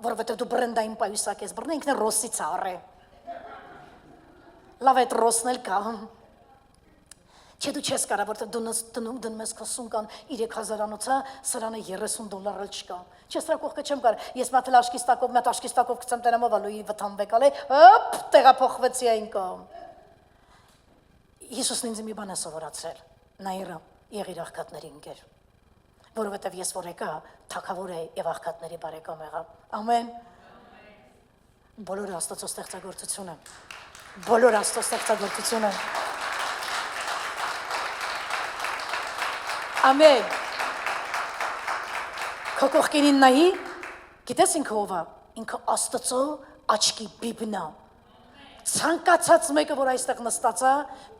որովհետև դու բրենդային պայուսակ ես, բռնը ինքն է ռոսի ծառ է։ Լավ այդ ռոսն էլ կա։ Չէ դու չես կարող, որտեղ դու դնում ես քո սունկան 3000-անոցը, սրանը $30 էլ չկա։ Չէ, սրա կողքը չեմ կարող։ Ես մատել աշկիստակով, մատ աշկիստակով գցեմ տենամով ալուի վթամվեկալ է, հոպ, տեղափոխվեցի այն կողմ։ Հիսուսն ինձ մի բան է սովորացրել։ Նայրը եղիր աղքատների ընկեր։ Որովհետև ես որ եկա, թագավոր է եւ աղքատների բարեկամ եղա։ Ամեն։ Բոլորը Աստծո ստեղծագործությունը։ Բոլորը Աստծո ստեղծագործությունը։ Ամեն։ Քո կողքին նայի, գիտես ինքը ով է, ինքը Աստծո աչքի բիբն է։ Ցանկացած մեկը, որ այստեղ նստած է,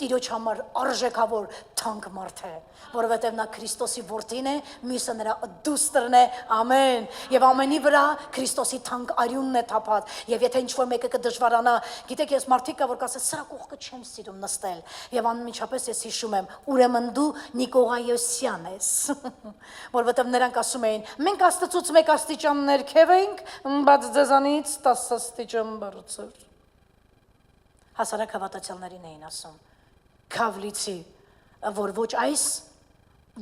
Տիրոջ համար արժեքավոր թանկ մարդ է, որովհետև նա Քրիստոսի որդին է, մյուսը նրա դուստրն է, ամեն, եւ ամենի վրա Քրիստոսի թանկ արյունն է թափած, եւ եթե ինչ-որ մեկը կդժվարանա, գիտեք, ես մարդիկ կա, որ կասեն, սրա կողքը չեմ սիրում նստել, եւ անմիջապես ես հիշում եմ, ուրեմն դու Նիկողայոսյան ես, որովհետև նրանք ասում էին, մենք Աստծուց 1 աստիճան ներքև ենք, բայց ձեզանից 10 աստիճան բարձր։ Հասարակ հավատացյալներին էին ասում, քավլիցի, որ ոչ այս,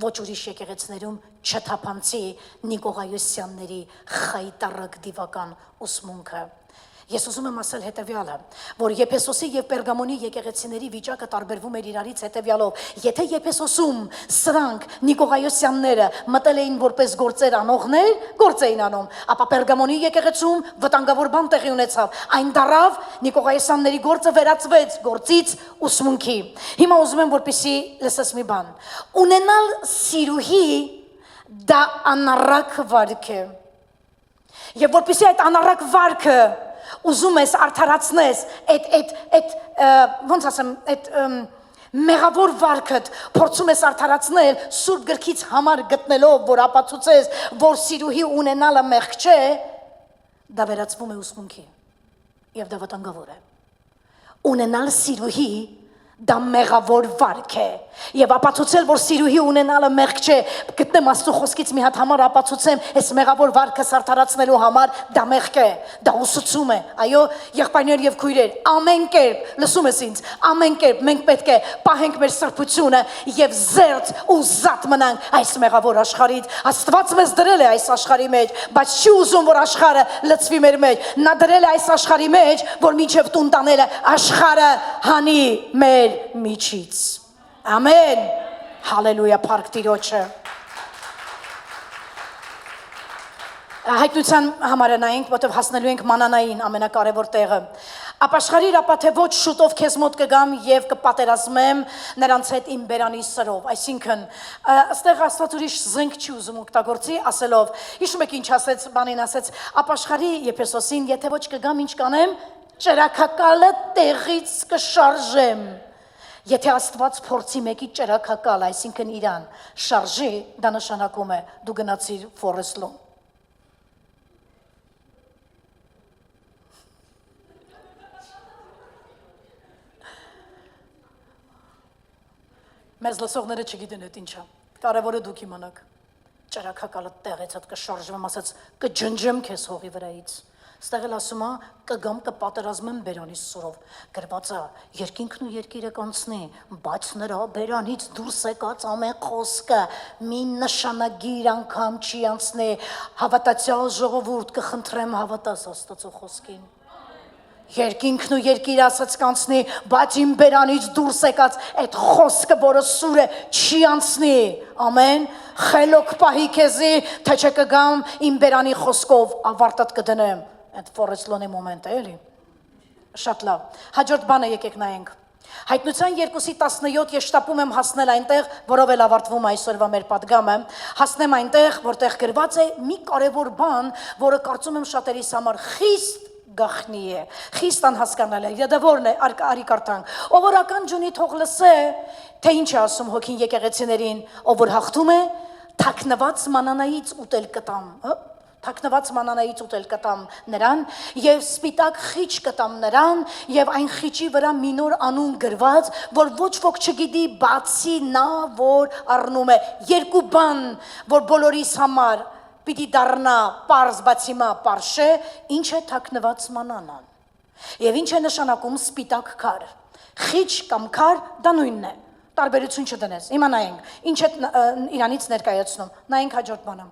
ոչ ուրիշ եկեղեցիներում չթափանցի Նիկողայոսյանների խայտարակ դիվական ուսմունքը։ Ես ուզում եմ ասել հետևյալը, որ Եփեսոսի եւ Պերգամոնի եկեղեցիների վիճակը տարբերվում էր իրարից հետևյալով. եթե Եփեսոսում սրանք Նիկողայոսյանները մտել էին որպես գործեր անողներ, գործ էին անում, ապա Պերգամոնի եկեղեցում վտանգավոր բան տեղի ունեցավ։ Այն դարավ Նիկողայոսյանների գործը վերածվեց գործից ուսմունքի։ Հիմա ուզում եմ որպեսզի լսես մի բան։ Ունենալ սիրուհի դա անառակ վարք է։ Եվ որպեսզի այդ անառակ վարքը ուզում ես արդարացնես այդ ոնց ասեմ այդ մեղավոր վարքդ փորձում ես արդարացնել Սուրբ գրքից համար գտնելով որ ապացուցես որ սիրուհի ունենալը մեղք չէ դա վերածվում է ուսմունքի եւ դա վտանգավոր է ունենալ սիրուհի դա մեղավոր վարք է եւ ապացուցել որ սիրուհի ունենալը մեղք չէ գտնեմ Աստծո խոսքից մի հատ համար ապացուցեմ այս մեղավոր վարքը սարթարացնելու համար դա մեղք է դա ուսուցում է այո եղբայրներ եւ քույրեր ամեն կերպ լսում ես ինձ ամեն կերպ մենք պետք է պահենք մեր սրբությունը եւ զերծ ու զատ մնանք այս մեղավոր աշխարհից Աստված մեզ դրել է այս աշխարհի մեջ բայց չի ուզում որ աշխարհը լցվի մեր մեջ նա դրել է այս աշխարհի մեջ որ մինչեւ տուն տանելը աշխարհը հանի մեր միջից Ամեն, հալելույա, փառք Տիրոջը։ Հայտնության համար նայենք, որտեղ հասնելու ենք մանանային ամենակարևոր տեղը։ Ապաշխարիր, ապա թե ոչ շուտով քեզ մոտ կգամ եւ կպատերազմեմ նրանց հետ իմ բերանի սրով։ Այսինքն, այստեղ Աստված ուրիշ զենք չի ուզում օգտագործի, ասելով, հիշում եք ինչ ասեց, բանին ասեց, ապաշխարի Եփեսոսին, եթե ոչ կգամ, ինչ կանեմ, ճրակակալը տեղից կշարժեմ։ Եթե Աստված փորձի մեկի ճրակակալ, այսինքն իրան, շարժի, դա նշանակում է դու գնացիր Ֆորեսլոն։ Մեզ լսողները չգիտեն այդ ինչա, կարևորը դուք իմանաք, ճրակակալը տեղից հետ կշարժվեմ, ասաց կջնջեմ քեզ հողի վրայից։ Ստեղ էլ ասում է կգամ կպատերազմեմ բերանից սուրով գրված է երկինքն ու երկիրը կանցնի բայց նրա բերանից դուրս եկած ամեն խոսքը մի նշանագիր անգամ չի անցնի հավատացյալ ժողովուրդ կխնդրեմ հավատաս Աստծո խոսքին Երկինքն ու երկիրը ասած կանցնի բայց իմ բերանից դուրս եկած այդ խոսքը որը սուր է չի անցնի ամեն խելոք պահի քեզի թե չկգամ իմ բերանի խոսքով ավարտդ կդնեմ Այդ Ֆորեսլոնի մոմենտ է, էլի։ Շատ լավ։ Հաջորդ բանը եկեք նայենք։ Հայտնության 2:17 ես շտապում եմ հասնել այնտեղ, որով էլ ավարտվում այսօրվա մեր պատգամը, հասնեմ այնտեղ, որտեղ գրված է մի կարևոր բան, որը կարծում եմ շատերիս համար խիստ գաղտնի է։ Խիստ անհասկանալի է։ Դա որն է, արի կարդանք։ Ով օրական ջունի թող լսե, թե ինչ է ասում հոգին եկեղեցիներին, ով որ հաղթում է, թաքնված մանանայից ուտել կտամ, Թաքնված մանանայից ուտել կտամ նրան եւ սպիտակ խիչ կտամ նրան եւ այն խիչի վրա մի նոր անուն գրված որ ոչ ոք չգիտի բացի նա որ առնում է երկու բան որ բոլորիս համար պիտի դառնա պարզ բացի մա պարշե ինչ է թաքնված մանանան եւ ինչ է նշանակում սպիտակ քար խիչ կամ քար դա նույնն է տարբերություն չդնես հիմա նայենք ինչ է իրանից ներկայացնում նայենք հաջորդ բանը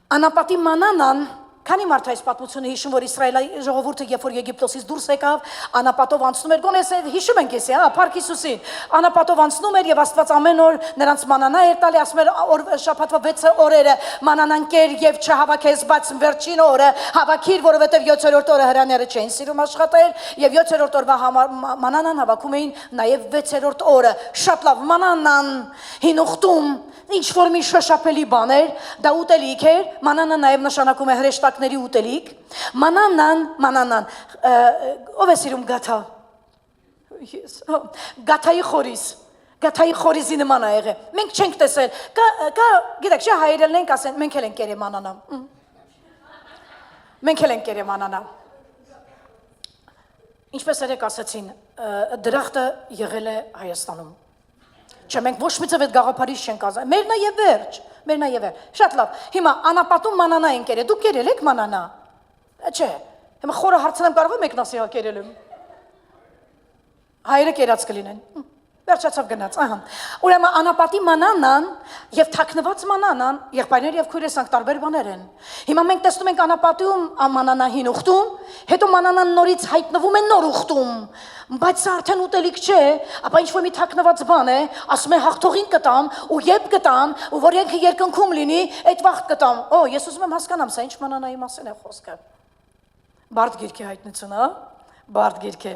Անապատի մանանան, քանի մարդ այս պատմությունը հիշում, որ Իսրայելի ժողովուրդը երբ որ Եգիպտոսից դուրս եկավ, անապատով անցնում էր, գոնե հիշում ենք էսի, Փառք Հիսուսին, անապատով անցնում էր եւ Աստված ամեն օր նրանց մանանա էր տալի, ասում էր շաբաթվա 6 օրերը մանանան կեր եւ չհավաքես, բայց վերջին օրը հավաքիր, որովհետեւ 7-րդ օրը հրաները չէին սիրում աշխատել եւ 7-րդ օրվա համար մանանան հավաքում էին նաեւ 6-րդ օրը։ Շատ լավ, մանանան հինուխտում ինչ որ մի շոշափելի բան էր, դա ուտելիք էր, մանանան նաև նշանակում է հրեշտակների ուտելիք, մանանան, ով է սիրում գաթա, գաթայի խորիզի նման է եղել, մենք չենք տեսել, գիտեք չէ հայերելն ենք ասեն, մենք էլ ենք կերեմ մանանա, մենք էլ ենք կերեմ մանանա, ինչպես երեք ասեցին, դրախտը եղել է Հայաստանում, Չէ, մենք ոչ մի ձև այդ գաղափարից չենք ասում։ Մերնա եւ վերջ, մերնա եւ վերջ։ Շատ լավ։ Հիմա անապատում մանանա են կերել։ Դուք կերել եք մանանա։ Չէ։ Հիմա խորը հարցնեմ կարող եք մեկնասի հա կերել եմ։ Հայերը կերած կլինեն։ Վերջացավ գնաց, ահա։ Ուրեմն անապատի մանանան եւ թաքնված մանանան, եղբայրներ եւ քույրերս տարբեր բաներ են։ Հիմա մենք տեսնում ենք անապատում մանանա հին ուխտում, հետո մանանան նորից հայտնվում են նոր ուխտում, բայց սա արդեն ուտելիք չէ, ապա ինչ որ մի թաքնված բան է, ասում է հաղթողին կտամ, ու երբ կտամ, ու որ ինքը երկնքում լինի, այդ վաղտ կտամ։ Օ, ես ուզում եմ հասկանամ, սա ինչ մանանայի մասին է խոսքը։ Բարդ գիրքի հայտնությունը, հա։ Բարդ գիրք է։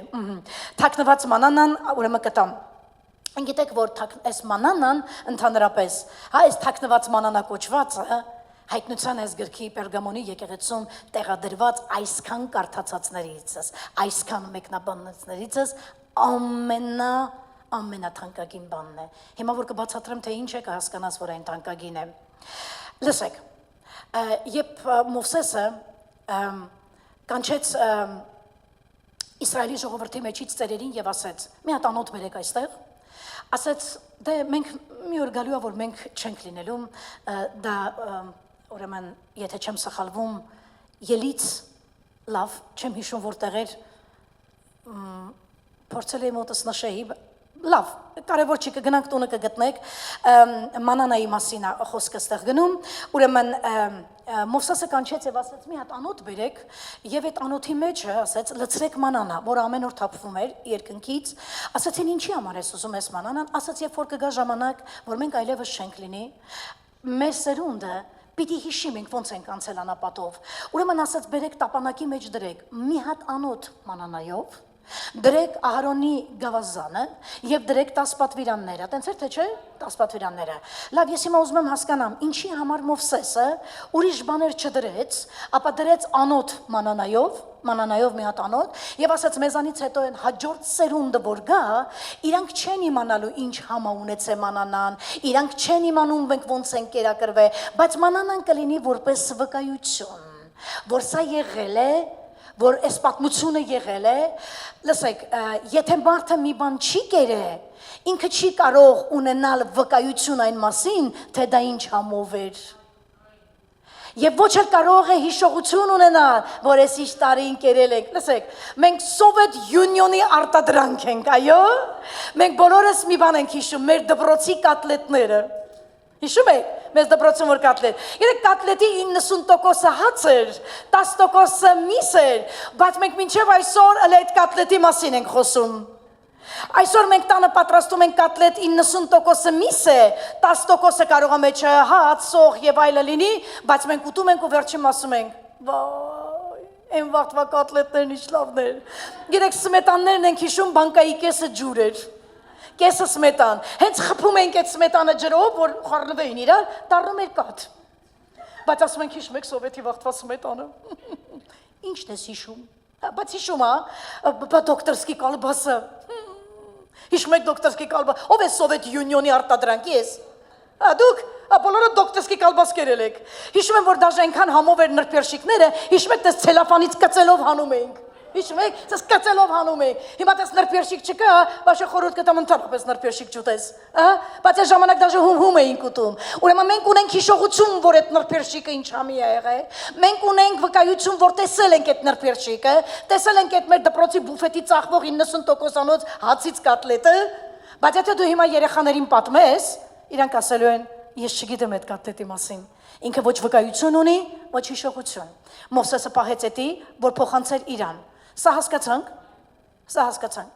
Թաքնված մանանան, ուրեմն կտամ։ Գիտեք, որ այս մանանան ընդհանրապես, հա, այս թաքնված մանանա կոչվածը հայտնության այս գրքի Պերգամոնի եկեղեցում տեղադրված այսքան կարդացածներից, այսքան մեկնաբանություններից ամենաթանկագին բանն է։ Հիմա որ կբացատրեմ, թե ինչ է, կհասկանաս, որ այն թանկագին է։ Լսեք, երբ Մովսեսը կանչեց Իսրայելի ժողովրդի մեջից ծերերին եւ ասեց. «Մի հատ անոթ բերեք այստեղ»։ Ասեց, դե մենք մի օր գալու է, որ մենք չենք լինելու, դա ուրեմն, եթե չեմ սխալվում, ելից լավ, չեմ հիշում որտեղ էր, փորձել եմ մոտս նշեի, լավ, կարևոր չի, կգնանք տունը կգտնեք, մանանայի մասին խոսքը ստեղ գնում, ուրեմն Մովսեսը կանչեց եւ ասեց մի հատ անոթ բերեք եւ այդ անոթի մեջը ասեց լցրեք մանանա, որ ամեն օր թափվում էր երկնքից, ասեցին ինչի համար ես ուզում ես մանանան, ասաց երբ որ կգա ժամանակ, որ մենք այլևս չենք լինի, մեր սերունդը պիտի հիշի մենք ոնց ենք անցել անապատով, ուրեմն ասեց բերեք տապանակի մեջ դրեք մի հատ անոթ մանանայով, դրեք Ահարոնի գավազանը եւ դրեք 10 պատվիրանները, տենց էր թե չէ, 10 պատվիրանները։ Լավ, ես հիմա ուզում եմ հասկանամ, ինչի համար Մովսեսը ուրիշ բաներ չդրեց, ապա դրեց անոթ մանանայով մի հատ անոթ եւ ասաց մեզանից հետո են հաջորդ սերունդը որ գա, իրանք չեն իմանալու ինչ համա ունեցե մանանան, իրանք չեն իմանում մենք ոնց են կերակրվել, բայց մանանան կլինի որպես վկայություն, որ սա եղել է, որ այս պատմությունը եղել է, լսեք, եթե մարդը մի բան չի կերել, ինքը չի կարող ունենալ վկայություն այն մասին, թե դա ինչ համով էր։ Եվ ոչ էլ կարող է հիշողություն ունենալ, որ այս ինչ տարին կերել եք։ Լսեք, մենք Սովետ Յունիոնի արտադրանք ենք, այո։ Մենք բոլորս մի բան ենք հիշում, մեր դպրոցի կատլետները։ Հիշում եք, մեզ դպրոցում որ կատլետ։ Երեք կատլետի 90%-ը հաց էր, 10%-ը միս էր, բայց մենք մինչև այսօր այդ կատլետի մասին ենք խոսում։ Այսօր մենք տանը պատրաստում ենք կատլետ 90%-ը միս է, 10%-ը կարող է մեջը հաց, սող եւ այլը լինի, բայց մենք ուտում ենք ու վերջում ասում ենք. «Վայ, այն վաղվա կատլետներն ինչ լավներ»։ Գիտեք, սմետաններն ենք հիշում, բանկայի կեսը ջուր էր։ Կեսը սմետան, հենց խփում ենք այդ սմետանը ջրով, որ խառնվեին իրար, դառնում էր կաթ։ Բայց ասում ենք հիշում եք Սովետի վաղվա սմետանը։ Ինչն ես հիշում։ Բայց հիշում է, դոկտորսկի կալբասը։ Հիշում եք դոկտորսկի կալբասը, ով է Սովետ Յունիոնի արտադրանքի ես։ Դուք բոլորը դոկտորսկի կալբաս կերել եք։ Հիշում եմ, որ դաժե այնքան համով էր նրբերշիկները, հիշում եք, դες ցելոֆանից կծելով հանում էինք։ Հիշում եք, դες կծելով հանում էինք։ Հիմա դες նրբերշիկ չկա, բայց խորհուրդ կտամ ընդհանրապես նրբերշիկ չուտես, բայց այս ժամանակ դաժե հում էինք ուտում։ Ուրեմն մենք ունենք հիշողություն, որ այդ նրբերշիկը ինչ համի է եղել։ Մենք ունենք վկայություն, որ տեսել ենք այդ նրբերշիկը, տեսել ենք այդ մեր դպրոցի բուֆետի ծախվող 90%-անոց հացից կատլետը, բայց եթե դու հիմա երեխաներին պատմես, իրանք ասելու են, ես չգիտեմ այդ կատլետի մասին։ Ինքը ոչ վկայություն ունի, ոչ հիշողություն։ Մովսեսը պահեց էտի, որ փոխանցեր իրան։ Սա հասկացանք,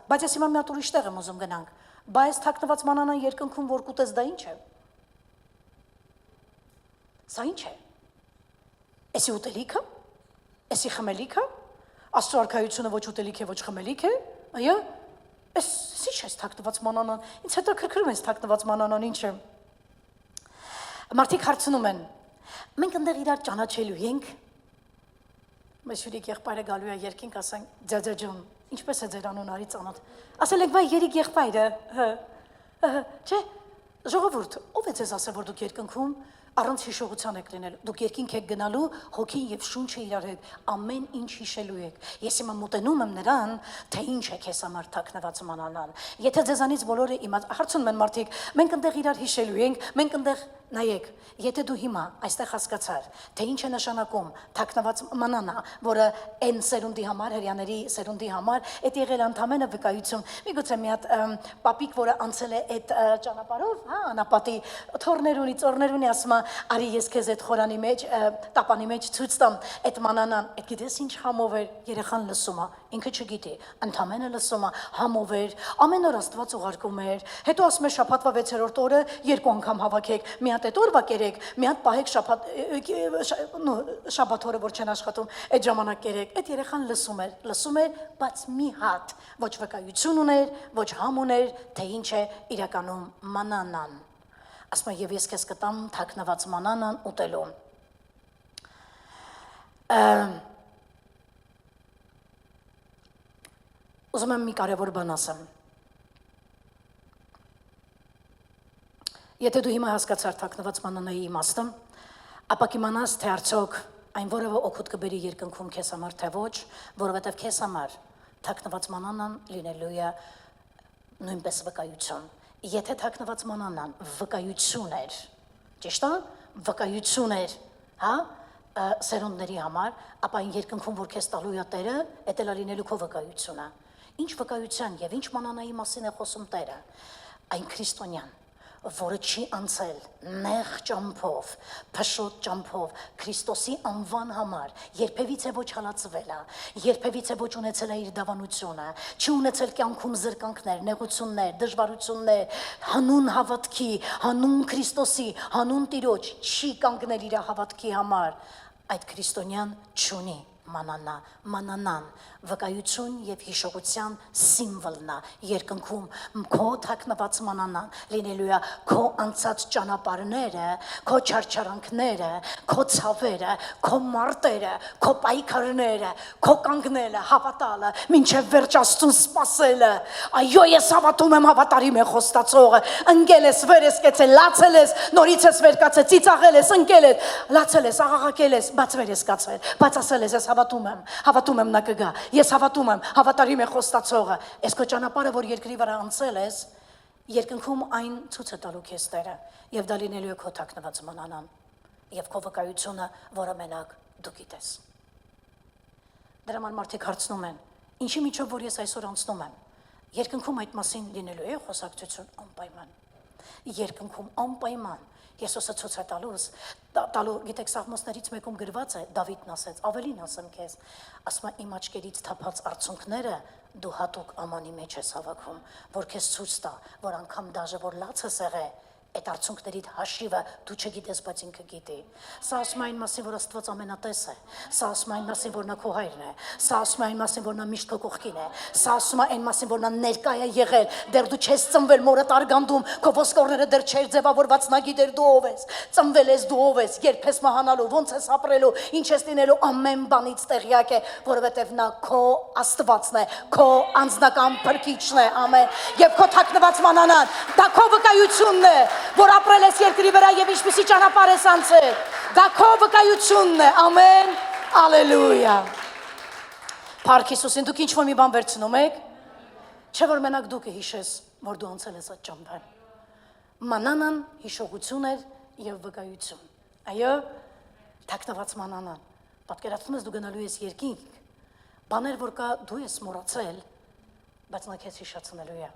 բայց ես հիմա մի հատ ուրիշ տեղ եմ ուզում գնանք, բայց թաքնված մանանան երկնքում որ կուտես դա ինչ է։ Սա ինչ է։ Էսի ուտելիքը, էսի խմելիքը, Աստծո արքայությունը ոչ ուտելիք է, ոչ խմելիք է, այո։ Էս ինչ է թաքնված մանանան։ Ինձ հետաքրքրում է թաքնված մանանան ինչ է։ Մարդիկ հարցնում են, մենք այնտեղ իրար ճանաչելու ենք։ Մեզ երիկ եղբայրը գալու է երկինք, ասենք, ձեջջուն, ինչպես է ձեր անուն արի ծանոթ։ Ասել ենք, վայ, երիկ եղբայրը, չէ, ժողովուրդ, ով է ձեզ ասել, որ դուք երկնքում Առանց հիշողության եք լինել, դուք երկինք եք գնալու, հոգին եւ շունչը իրար հետ ամեն ինչ հիշելու եք։ Ես հիմա մոտենում եմ նրան, թե ինչ է քեզ համար թաքնված մանանան։ Եթե ձեզանից բոլորը հարցնում են մարդիկ, մենք այնտեղ իրար հիշելու ենք, մենք այնտեղ նայեք, եթե դու հիմա այստեղ հասկացար, թե ինչ է նշանակում թաքնված մանանա, որը այն սերունդի համար, հрьяաների սերունդի համար, այդ եղել ընդամենը վկայություն։ Միգուցե մի հատ պապիկ, որը անցել է այդ ճանապարհով, հա, անապատի թորներ ունի, ծորներ ունի, ասում է, արի ես քեզ այդ խորանի մեջ, տապանի մեջ ցույց տամ այդ մանանան, այդ գիտես ինչ համով էր, երեխան լսում է, ինքը չգիտի, ընդամենը լսում է, համով էր, ամեն օր Աստված ուղարկում էր, հետո ասում է շաբաթվա 6-րդ օրը 2 անգամ հավաքեք, մի հատ այդ օրվա կերեք, մի հատ պահեք շաբաթ օրը, որ չեն աշխատում, այդ ժամանակ կերեք, այդ երեխան լսում էր, բայց մի հատ ոչ վկայություն ուներ, ոչ համ ուներ, թե ինչ է իրականում մանանան։ Ասում է, եւ ես քեզ կտամ թաքնված մանանան ուտելու։ Ուզում եմ մի կարևոր բան ասեմ։ Եթե դու հիմա հասկացար թաքնված մանանայի իմաստը, ապա կիմանաս, թե արդյոք այն որևէ օգուտ կբերի երկնքում քեզ համար, թե ոչ, որովհետև քեզ համար թաքնված մանանան լինելու է նույնպես վկայություն։ Եթե թաքնված մանանան վկայություն էր, ճիշտ է, վկայություն էր, հա, սերունդների համար, ապա այն երկնքում, որ քեզ տալու է Տերը, դա էլ լինելու քո վկայությունը։ Ինչ վկայության եւ ինչ մանանայի մասին է խոսում Տերը, այն քրիստոնյան, որը չի անցել նեղ ճամփով, փշոտ ճամփով, Քրիստոսի անվան համար, երբևիցե ոչ հալածվել է, երբևիցե ոչ ունեցել է իր դավանությունը, չի ունեցել կյանքում զրկանքներ, նեղություններ, դժվարություններ, հանուն հավատքի, հանուն Քրիստոսի, հանուն Տիրոջ, չի կանգնել իր հավատքի համար, այդ քրիստոնյան չունի մանանան, վկայություն եւ հիշողության սիմվոլն է երկնքում քո թաքնված մանանան լինելու է քո անցած ճանապարհները, քո չարչարանքները, քո ցավերը, քո մարտերը, քո պայքարները, քո կանգնելը, հավատալը, մինչև վերջ Աստծուն սпасելը։ Այո, ես հավատում եմ, հավատարիմ է խոստացողը։ Ընկել ես, վեր ես կեցել, լացել ես, նորից ես վեր կացել, ծիծաղել ես, ընկել ես, լացել ես, աղաղակել ես, բաց վեր ես կացել, բաց ասել ես, հավատում եմ նա կգա, ես հավատում եմ, հավատարիմ է խոստացողը, ես քո ճանապարհը, որ երկրի վրա անցել ես, երկնքում այն ցույց է տալու քեզ Տերը, եւ դա լինելու է քո թաքնված մանանան, եւ քո վկայությունը, որը մենակ դու գիտես։ Դրա համար մարդիկ հարցնում են, ինչի միջով որ ես այսօր անցնում եմ, երկնքում այդ մասին լինելու է խոսակցություն անպայման, երկնքում անպայման Եսուսը ցույց է տալու, գիտեք, Սաղմոսներից մեկում գրված է, Դավիթն ասեց, ավելին ասեմ քեզ, ասում է իմ աչքերից թափած արցունքները դու հատուկ ամանի մեջ ես հավաքում, որ քեզ ցույց տա, որ անգամ դաժե որ լացը սեղե, այդ արցունքներիդ հաշիվը դու չգիտես, բայց ինքը գիտի։ Սա ասում է այն մասին, որ Աստված ամենատես է, սա ասում է այն մասին, որ նա քո հայրն է, սա ասում է այն մասին, որ նա միշտ քո կողքին է, սա ասում է այն մասին, որ նա ներկա է եղել, դեռ դու չես ծնվել, մորդ արգանդում, քո ոսկորները դեռ չեր ձևավորված, նա գիտեր դու ով ես, ծնվել ես դու ով ես, երբ ես մահանալու, ոնց ես ապրելու, ինչ ես լինելու, ամեն բանից տեղյակ է, որովհետև նա քո Աստվածն է, քո անձնական փրկիչն է, ամեն, եւ քո թաքնված մանանան, դա քո վկայությունն է, որ ապրել ես երկրի վրա եւ ինչպիսի ճանապարհ ես անցել, դա քո վկայությունն է, ամեն, ալելույա։ Փառք Հիսուսին, դուք ինչ-որ մի բան վերցնում եք, չէ որ մենակ դու կհիշես, որ դու անցել ես այդ ճամփան։ Մանանան հիշողություն էր եւ վկայություն։ Այո, թաքնված մանանան։ Պատկերացնում ես դու գնալու ես երկինք, բաներ որ կա դու ես մոռացել, բայց նա քեզ հիշեցնելու է։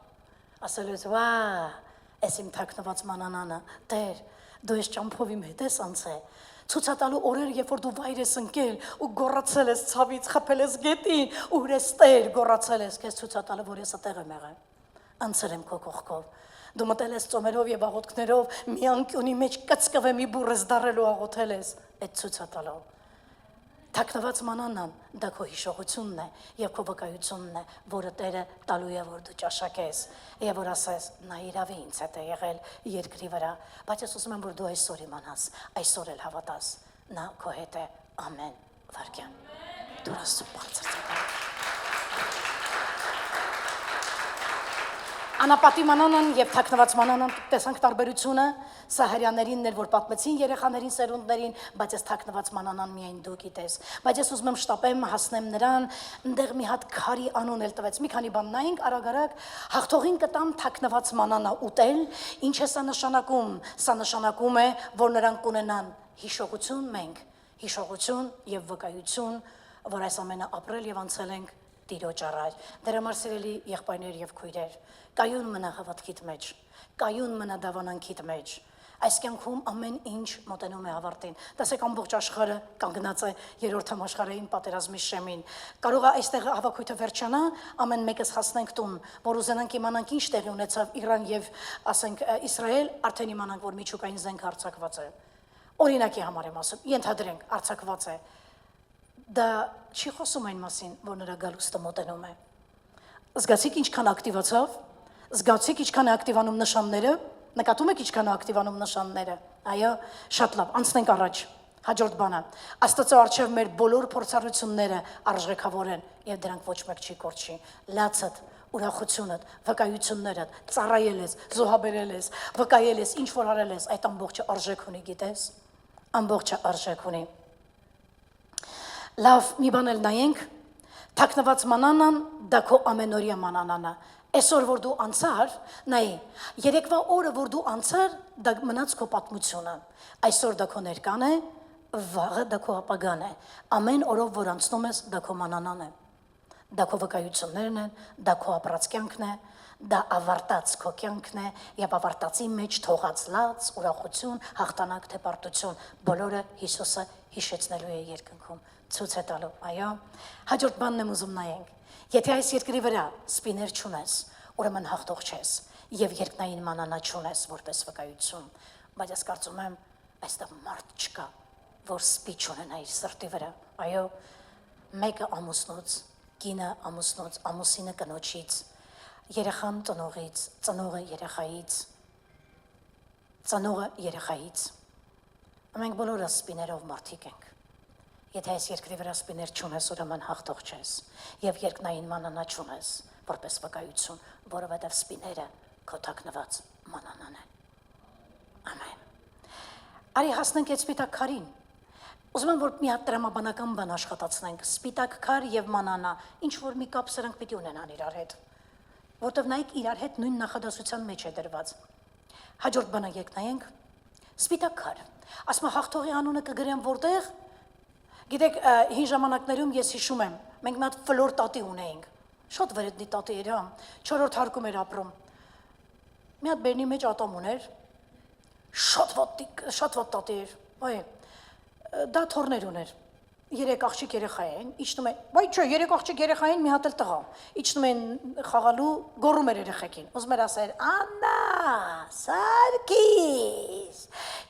Ասելու ես, վա, ես իմ թաքնված մանանանը, Տեր, դու ես ճամփով իմ հետ ես անցել, ցույց տալու օրեր, երբ որ դու վայր ես ընկել ու գոռացել ես ցավից, խփել ես գետին, ու ես Տեր գոռացել ես, քեզ ցույց տալու, որ ես այդտեղ եմ եղել, անցել եմ քո կողքով, դու մտել ես ծոմերով եւ աղոթքներով, մի անկյունի մեջ կծկվեմ մի բուռ ես դարելու աղոթել ես, այդ ցույց տալու։ Թաքնված մանանան, դա քո հիշողությունն է եւ քո վկայությունն է, որը Տերը տալու է, որ դու ճաշակես եւ որ ասես, նա իրավի ինձ հետ է եղել երկրի վրա, բայց ես ուզում եմ, որ դու այսօր իմանաս, այսօր էլ հավատաս, նա քո հետ է ամեն վարքյան։ Դու Աստծո բարձրացած։ Անապատի մանանան եւ թաքնված մանանան տեսանք տարբերությունը սահարյաներին ներ որ պատմեցին երեխաներին սերունդներին, բայց այս թաքնված մանանան միայն դու գիտես։ Բայց ես ուզում եմ շտապեմ հասնեմ նրան, այնտեղ մի հատ քարի անուն էլ տվեց։ Մի քանի բան նայենք արագ հաղթողին կտամ թաքնված մանանա ուտել, ինչ է սա նշանակում։ Սա նշանակում է, որ նրանք կունենան հիշողություն մենք, հիշողություն եւ վկայություն, որ այս ամենը ապրել եւ անցել ենք Տիրոջ առաջ։ Դրա համար սիրելի եղբայրներ եւ քույրեր, կայուն մնա հավատքիդ մեջ, կայուն մնա դավանանքիդ մեջ։ Այս կյանքում ամեն ինչ մոտենում է ավարտին։ Տեսեք ամբողջ աշխարհը կանգնած է երրորդ համաշխարհային պատերազմի շեմին։ Կարող է այստեղ հավաքույթը վերջանա, ամեն մեկս հասնենք տուն, որ ուզենանք իմանանք ինչ տեղի ունեցավ Իրան եւ ասենք Իսրայել, արդեն իմանանք, որ միջուկային զենք արձակված է։ Օրինակի համար եմ ասում, ենթադրենք արձակված է։ Դա չի խոսում այն մասին, որ նրա գալուստը մոտենում է։ Զգացիք ինչքան ակտիվացավ, զգացիք ինչքան է ակտիվանում նշանները, նկատում եք ինչքան է ակտիվանում նշանները։ Այո, շատ լավ, անցնենք առաջ։ Հաջորդ բանը, Աստծո առջև մեր բոլոր փորձառությունները արժեքավոր են եւ դրանք ոչ մեկ չի կորչի։ Լացդ, ուրախությունդ, վկայություններդ, ծառայել ես, զոհաբերել ես, վկայել ես, ինչ որ արել ես, այդ ամբողջը արժեք ունի, գիտես։ Ամբողջը արժեք ունի։ Լավ, մի բան էլ նայենք, թաքնված մանանան, դա քո ամենօրյա մանանան է։ Այսօր որ դու անցար, նայի, երեկվա օրը որ դու անցար, դա մնաց քո պատմությունը։ Այսօր դա քո ներկան է, վաղը դա քո ապագան է։ Ամեն օրով որ անցնում ես, դա քո մանանան է։ Դա քո վկայություններն են, դա քո ապրած կյանքն է, դա ավարտած քո կյանքն է, եւ ավարտածի մեջ թողած լաց, ուրախություն, հաղթանակ թե պարտություն, բոլորը Հիսուսը հիշեցնելու է երկնքում, ցույց է տալու, այո։ Հաջորդ բանն եմ ուզում նայենք։ Եթե այս երկրի վրա սպիներ չունես, ուրեմն հաղթող չես, եւ երկնային մանանա չունես որպես վկայություն, բայց ես կարծում եմ, այստեղ մարդ չկա, որ սպի չունենա իր սրտի վրա, այո, մեկը ամուսնուց, կինը ամուսնուց, ամուսինը կնոջից, երեխան ծնողից, ծնողը երեխայից, ծնողը երեխայից։ Մենք բոլորը սպիներով մարդիկ ենք։ Եթե այս երկրի վրա սպիներ չունես, ուրեմն հաղթող չես, եւ երկնային մանանա չունես, որպես վկայություն, որովհետեւ սպիները քո թաքնված մանանան են։ Ամեն։ Արի հասնենք այդ սպիտակ քարին։ Ուզում եմ, որ մի հատ տրամաբանական բան աշխատացնենք, սպիտակ քար եւ մանանա, ինչ որ մի կապ սրանք պիտի ունենան իրար հետ, որտեվ նայեք իրար հետ նույն նախադասության մեջ է դրված։ Հաջորդ բանը եկեք նայենք, սպիտակ քար։ Ասма հաղթողի անունը կգրեմ որտեղ։ Գիտեք, հին ժամանակներում ես հիշում եմ, մենք մի հատ ֆլոր տատի ունեինք, շատ վրեդնի տատի էր, հա, 4-րդ հարկում էր ապրում։ Մի հատ բերնի մեջ ատամ ուներ, շատ վատ տատի էր, այ, դա թորներ ուներ, 3 աղջիկ երեխա էին, իջնում են, բայ չէ, 3 աղջիկ երեխա էին, մի հատ էլ տղա, իջնում են խաղալու, գոռում էր երեխեքին, ուզում էր ասել, Աննա, Սարգիս,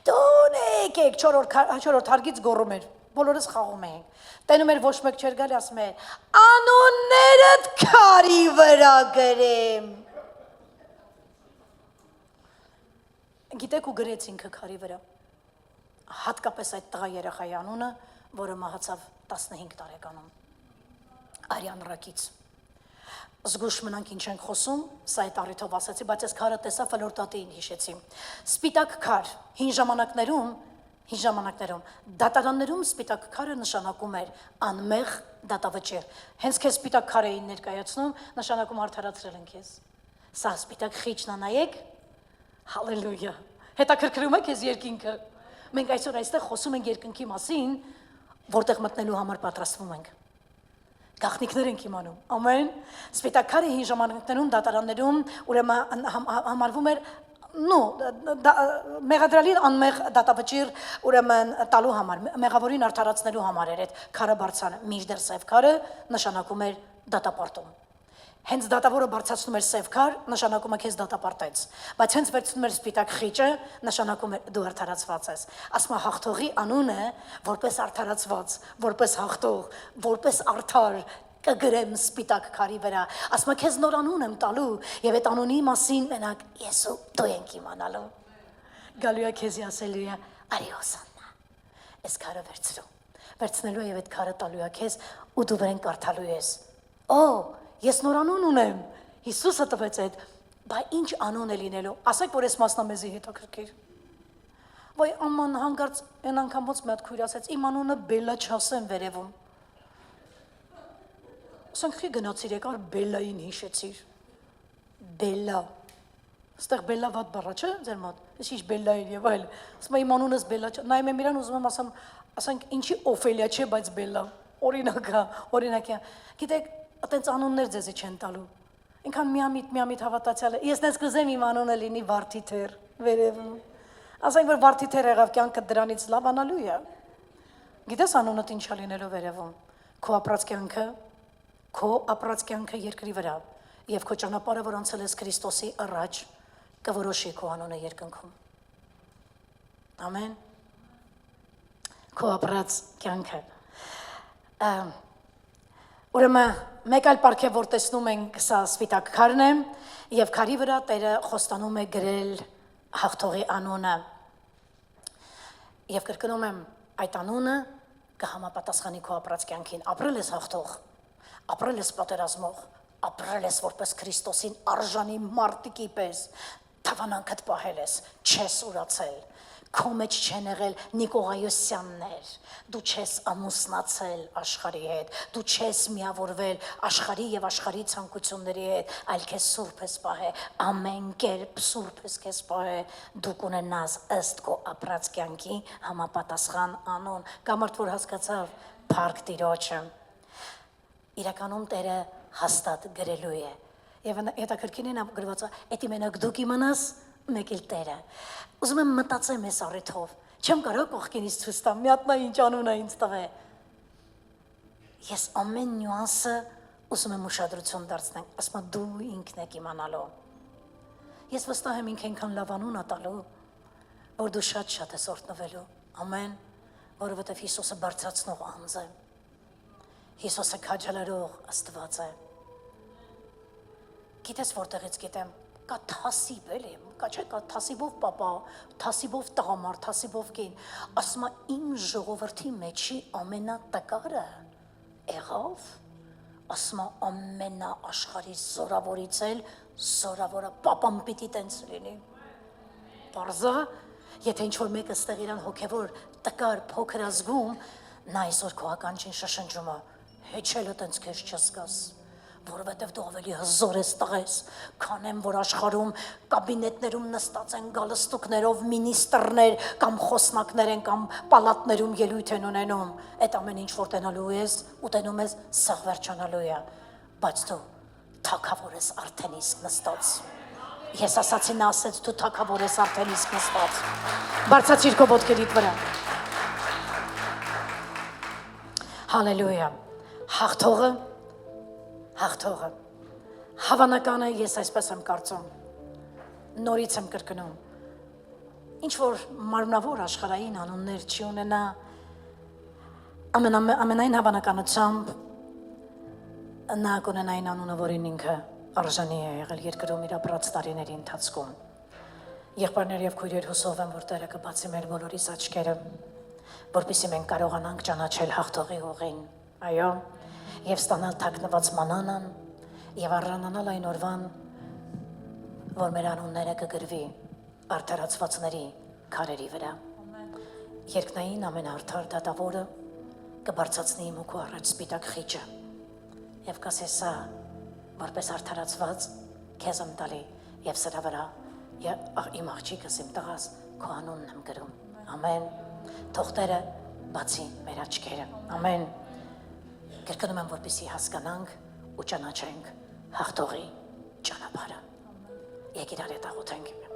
տուն եկեք, 4-րդ հարկից գոռում էր, բոլորս խաղում էինք, տենում էր ոչ մեկ չէր գալի, ասում էր, անուններդ քարի վրա գրեմ։ Գիտեք ու գրեց ինքը քարի վրա, հատկապես այդ տղա երեխայի անունը, որը մահացավ 15 տարեկանում, Արյան Ռակից։ Զգուշ մնանք ինչ ենք խոսում, սա այդ առիթով ասացի, բայց ես քարը տեսա ֆլոր տատին հիշեցի։ Սպիտակ քար, հին ժամանակներում, դատարաններում սպիտակ քարը նշանակում էր անմեղ դատավճիռ։ Հենց քեզ սպիտակ քար էին ներկայացնում, նշանակում արդարացրել են քեզ։ Սա սպիտակ խիճն է, նայեք, հալելույա։ Հետաքրքրում է քեզ երկինքը։ Մենք այսօր այստեղ խոսում ենք երկնքի մասին, որտեղ մտնելու համար պատրաստվում ենք։ Գաղտնիքներ ենք իմանում, ամեն, սպիտակ քարը հին ժամանակներում դատարաններում ուրեմն համարվում էր մեղադրալին անմեղ դատավճիռ ուրեմն տալու համար, մեղավորին արդարացնելու համար էր այդ քարը բարձրանը, մինչդեռ սև քարը նշանակում էր դատապարտում։ Հենց դատավորը բարձրացնում էր սև քար, նշանակում է քեզ դատապարտեց, բայց հենց վերցնում էր սպիտակ խիճը, նշանակում է դու արդարացված ես։ Ասма հաղթողի անունը որպես արդարացված, որպես հաղթող, որպես արդար կգրեմ սպիտակ քարի վրա։ Ասма քեզ նոր անուն եմ տալու եւ այդ անունի մասին մենակ ես ու դու ենք իմանալու։ Գալու է քեզի ասելու է արի հոսաննա։ Այս քարը վերցնելու եւ այդ քարը տալու է քեզ ու դու վրան կարդալու ես։ Օ Ես նոր անուն ունեմ, Հիսուսը տվեց այդ, Բա ինչ անուն է լինելու։ Ասեք, որ այս մասնա մեզի հետաքրքիր։ Ոյ աման հանգարց այն անգամ ոնց մի հատ քույր ասեց, իմ անունը Բելլա չասեմ վերևում։ Ասենք խի գնացիր եկար Բելլային հիշեցիր։ Բելլա։ Ստեղ Բելլա վատ բառա չէ ձեր մոտ։ Ես ինչ Բելլա էր եւ այլ։ Ասում եմ իմ անունս Բելլա չէ։ Նայում եմ իրան ուզում եմ ասեմ, ասենք ինչի Օֆելիա չէ, բայց Բելլա։ Օրինակ է։ Գիտեք, այտենց անուններ ձեզի չեն տալու։ Ինքան միամիտ հավատացյալ է։ Ես դες կուզեմ իմ անունը լինի Վարդիթեր վերևում։ Ասենք որ Վարդիթեր եղավ կյանքը դրանից լավանալու է։ Գիտես անունդ ինչա լինելու վերևում։ Քո ապրած կյանքը երկրի վրա եւ քո ճանապարհը, որ անցել ես Քրիստոսի առաջ, կորոշի քո անունը երկնքում։ Ամեն։ Քո ապրած կյանքը։ Ուրեմն մեկ այլ պարգև որ տեսնում ենք սա սպիտակ քարն է եւ քարի վրա Տերը խոստանում է գրել հաղթողի անունը եւ կրկնում եմ այդ անունը կհամապատասխանի քո ապրած կյանքին ապրել ես հաղթող ապրել ես պատերազմող ապրել ես որպես Քրիստոսին արժանի մարտիկի պես թավանանքդ պահել ես չես ուրացել քո մեջ չեն եղել Նիկողայոսյաններ, դու չես ամուսնացել աշխարհի հետ, դու չես միավորվել աշխարհի եւ աշխարհի ցանկությունների հետ, այլ քեզ սուրբ ես պահել, ամեն կերպ սուրբ ես քեզ պահել, դու կունենաս ըստ քո ապրած կյանքի համապատասխան անուն, կամարդ որ հասկացավ փառք Տիրոջը, իրականում Տերը հաստատ գրելու է, եւ հետաքրքիրն է գրված է, «Էդի մենակ դուք իմանաս» մեկ էլ Տերը։ Ուզում եմ մտածեմ այս առիթով։ Չեմ կարող կողքինից ցույց տամ, մի հատ նա ինչ անուն է ինձ տվել։ Ես ամեն նյուանսը ուզում եմ ուշադրություն դարձնել, ասում եմ դու ինքն եք իմանալու։ Ես վստահ եմ ինքն այնքան լավ անուն ա տալու, որ դու շատ ես օրհնվելու։ Ամեն, որովհետև Հիսուսը բարձրացնող անձ է։ Հիսուսը քաջալերող Աստված է։ Գիտես որտեղից գիտեմ կա թասիբ էլի, կա թասիբով պապա, թասիբով տղամարդ, թասիբով կին, ասում է իմ ժողովրդի մեջի ամենատկարը եղավ, ասում է ամենա աշխարհի զորավորից էլ զորավորը պապան պիտի տենց լինի, պարզա, եթե ինչ-որ մեկը ստեղ իրան հոգևոր տկար փոքր ազգում, նա այսօր քո ականջին շշնջում է, հեչելը տենց քեզ չզգաս, որովհետև դու ավելի հզոր ես տղես, քան եմ, որ աշխարհում կաբինետներում նստած են գալստուկներով մինիստրներ կամ խոսնակներ են կամ պալատներում ելույթ են ունենում, այդ ամեն ինչ որ տենալու ես, ուտենում ես, սաղ վերջանալու է, բայց դու թագավոր ես արդեն իսկ նստած։ Ես ասացի նա ասեց դու թագավոր ես արդեն իսկ նստած։ Բարձրացիր քո ոտքերիդ վրա։ Հալելույա։ Հաղթողը, հավանական է ես այսպես եմ կարծում, նորից եմ կրկնում, ինչ որ մարմնավոր աշխարհային անուններ չի ունենա, ամենայն հավանականությամբ նա կունենա այն անունը, որին ինքը արժանի է եղել երկրում իր ապրած տարիների ընթացքում։ Եղբայրներ եւ քույրեր հուսով եմ, որ Տերը կբացի մեր բոլորիս աչքերը, որպեսզի մենք կարողանանք ճանաչել հաղթողի ուղին, այո, եւ ստանալ թաքնված մանանան եւ առանանալ այն օրվան, որ մեր անունները կգրվի արդարացվածների քարերի վրա։ Երկնային ամենաարդար դատավորը կբարձրացնի իմ ու քո առաջ սպիտակ խիճը եւ կասի սա որպես արդարացված քեզ եմ տալի եւ սրա վրա իմ աղջիկս իմ տղաս քո անունն եմ գրում։ Ամեն։ Թող Տերը բացի մեր աչքերը։ Ամեն։ Կրկնում եմ, որպեսզի հասկանանք ու ճանաչենք հաղթողի ճանապարհը։ Եկիր արյա տաղոթենք։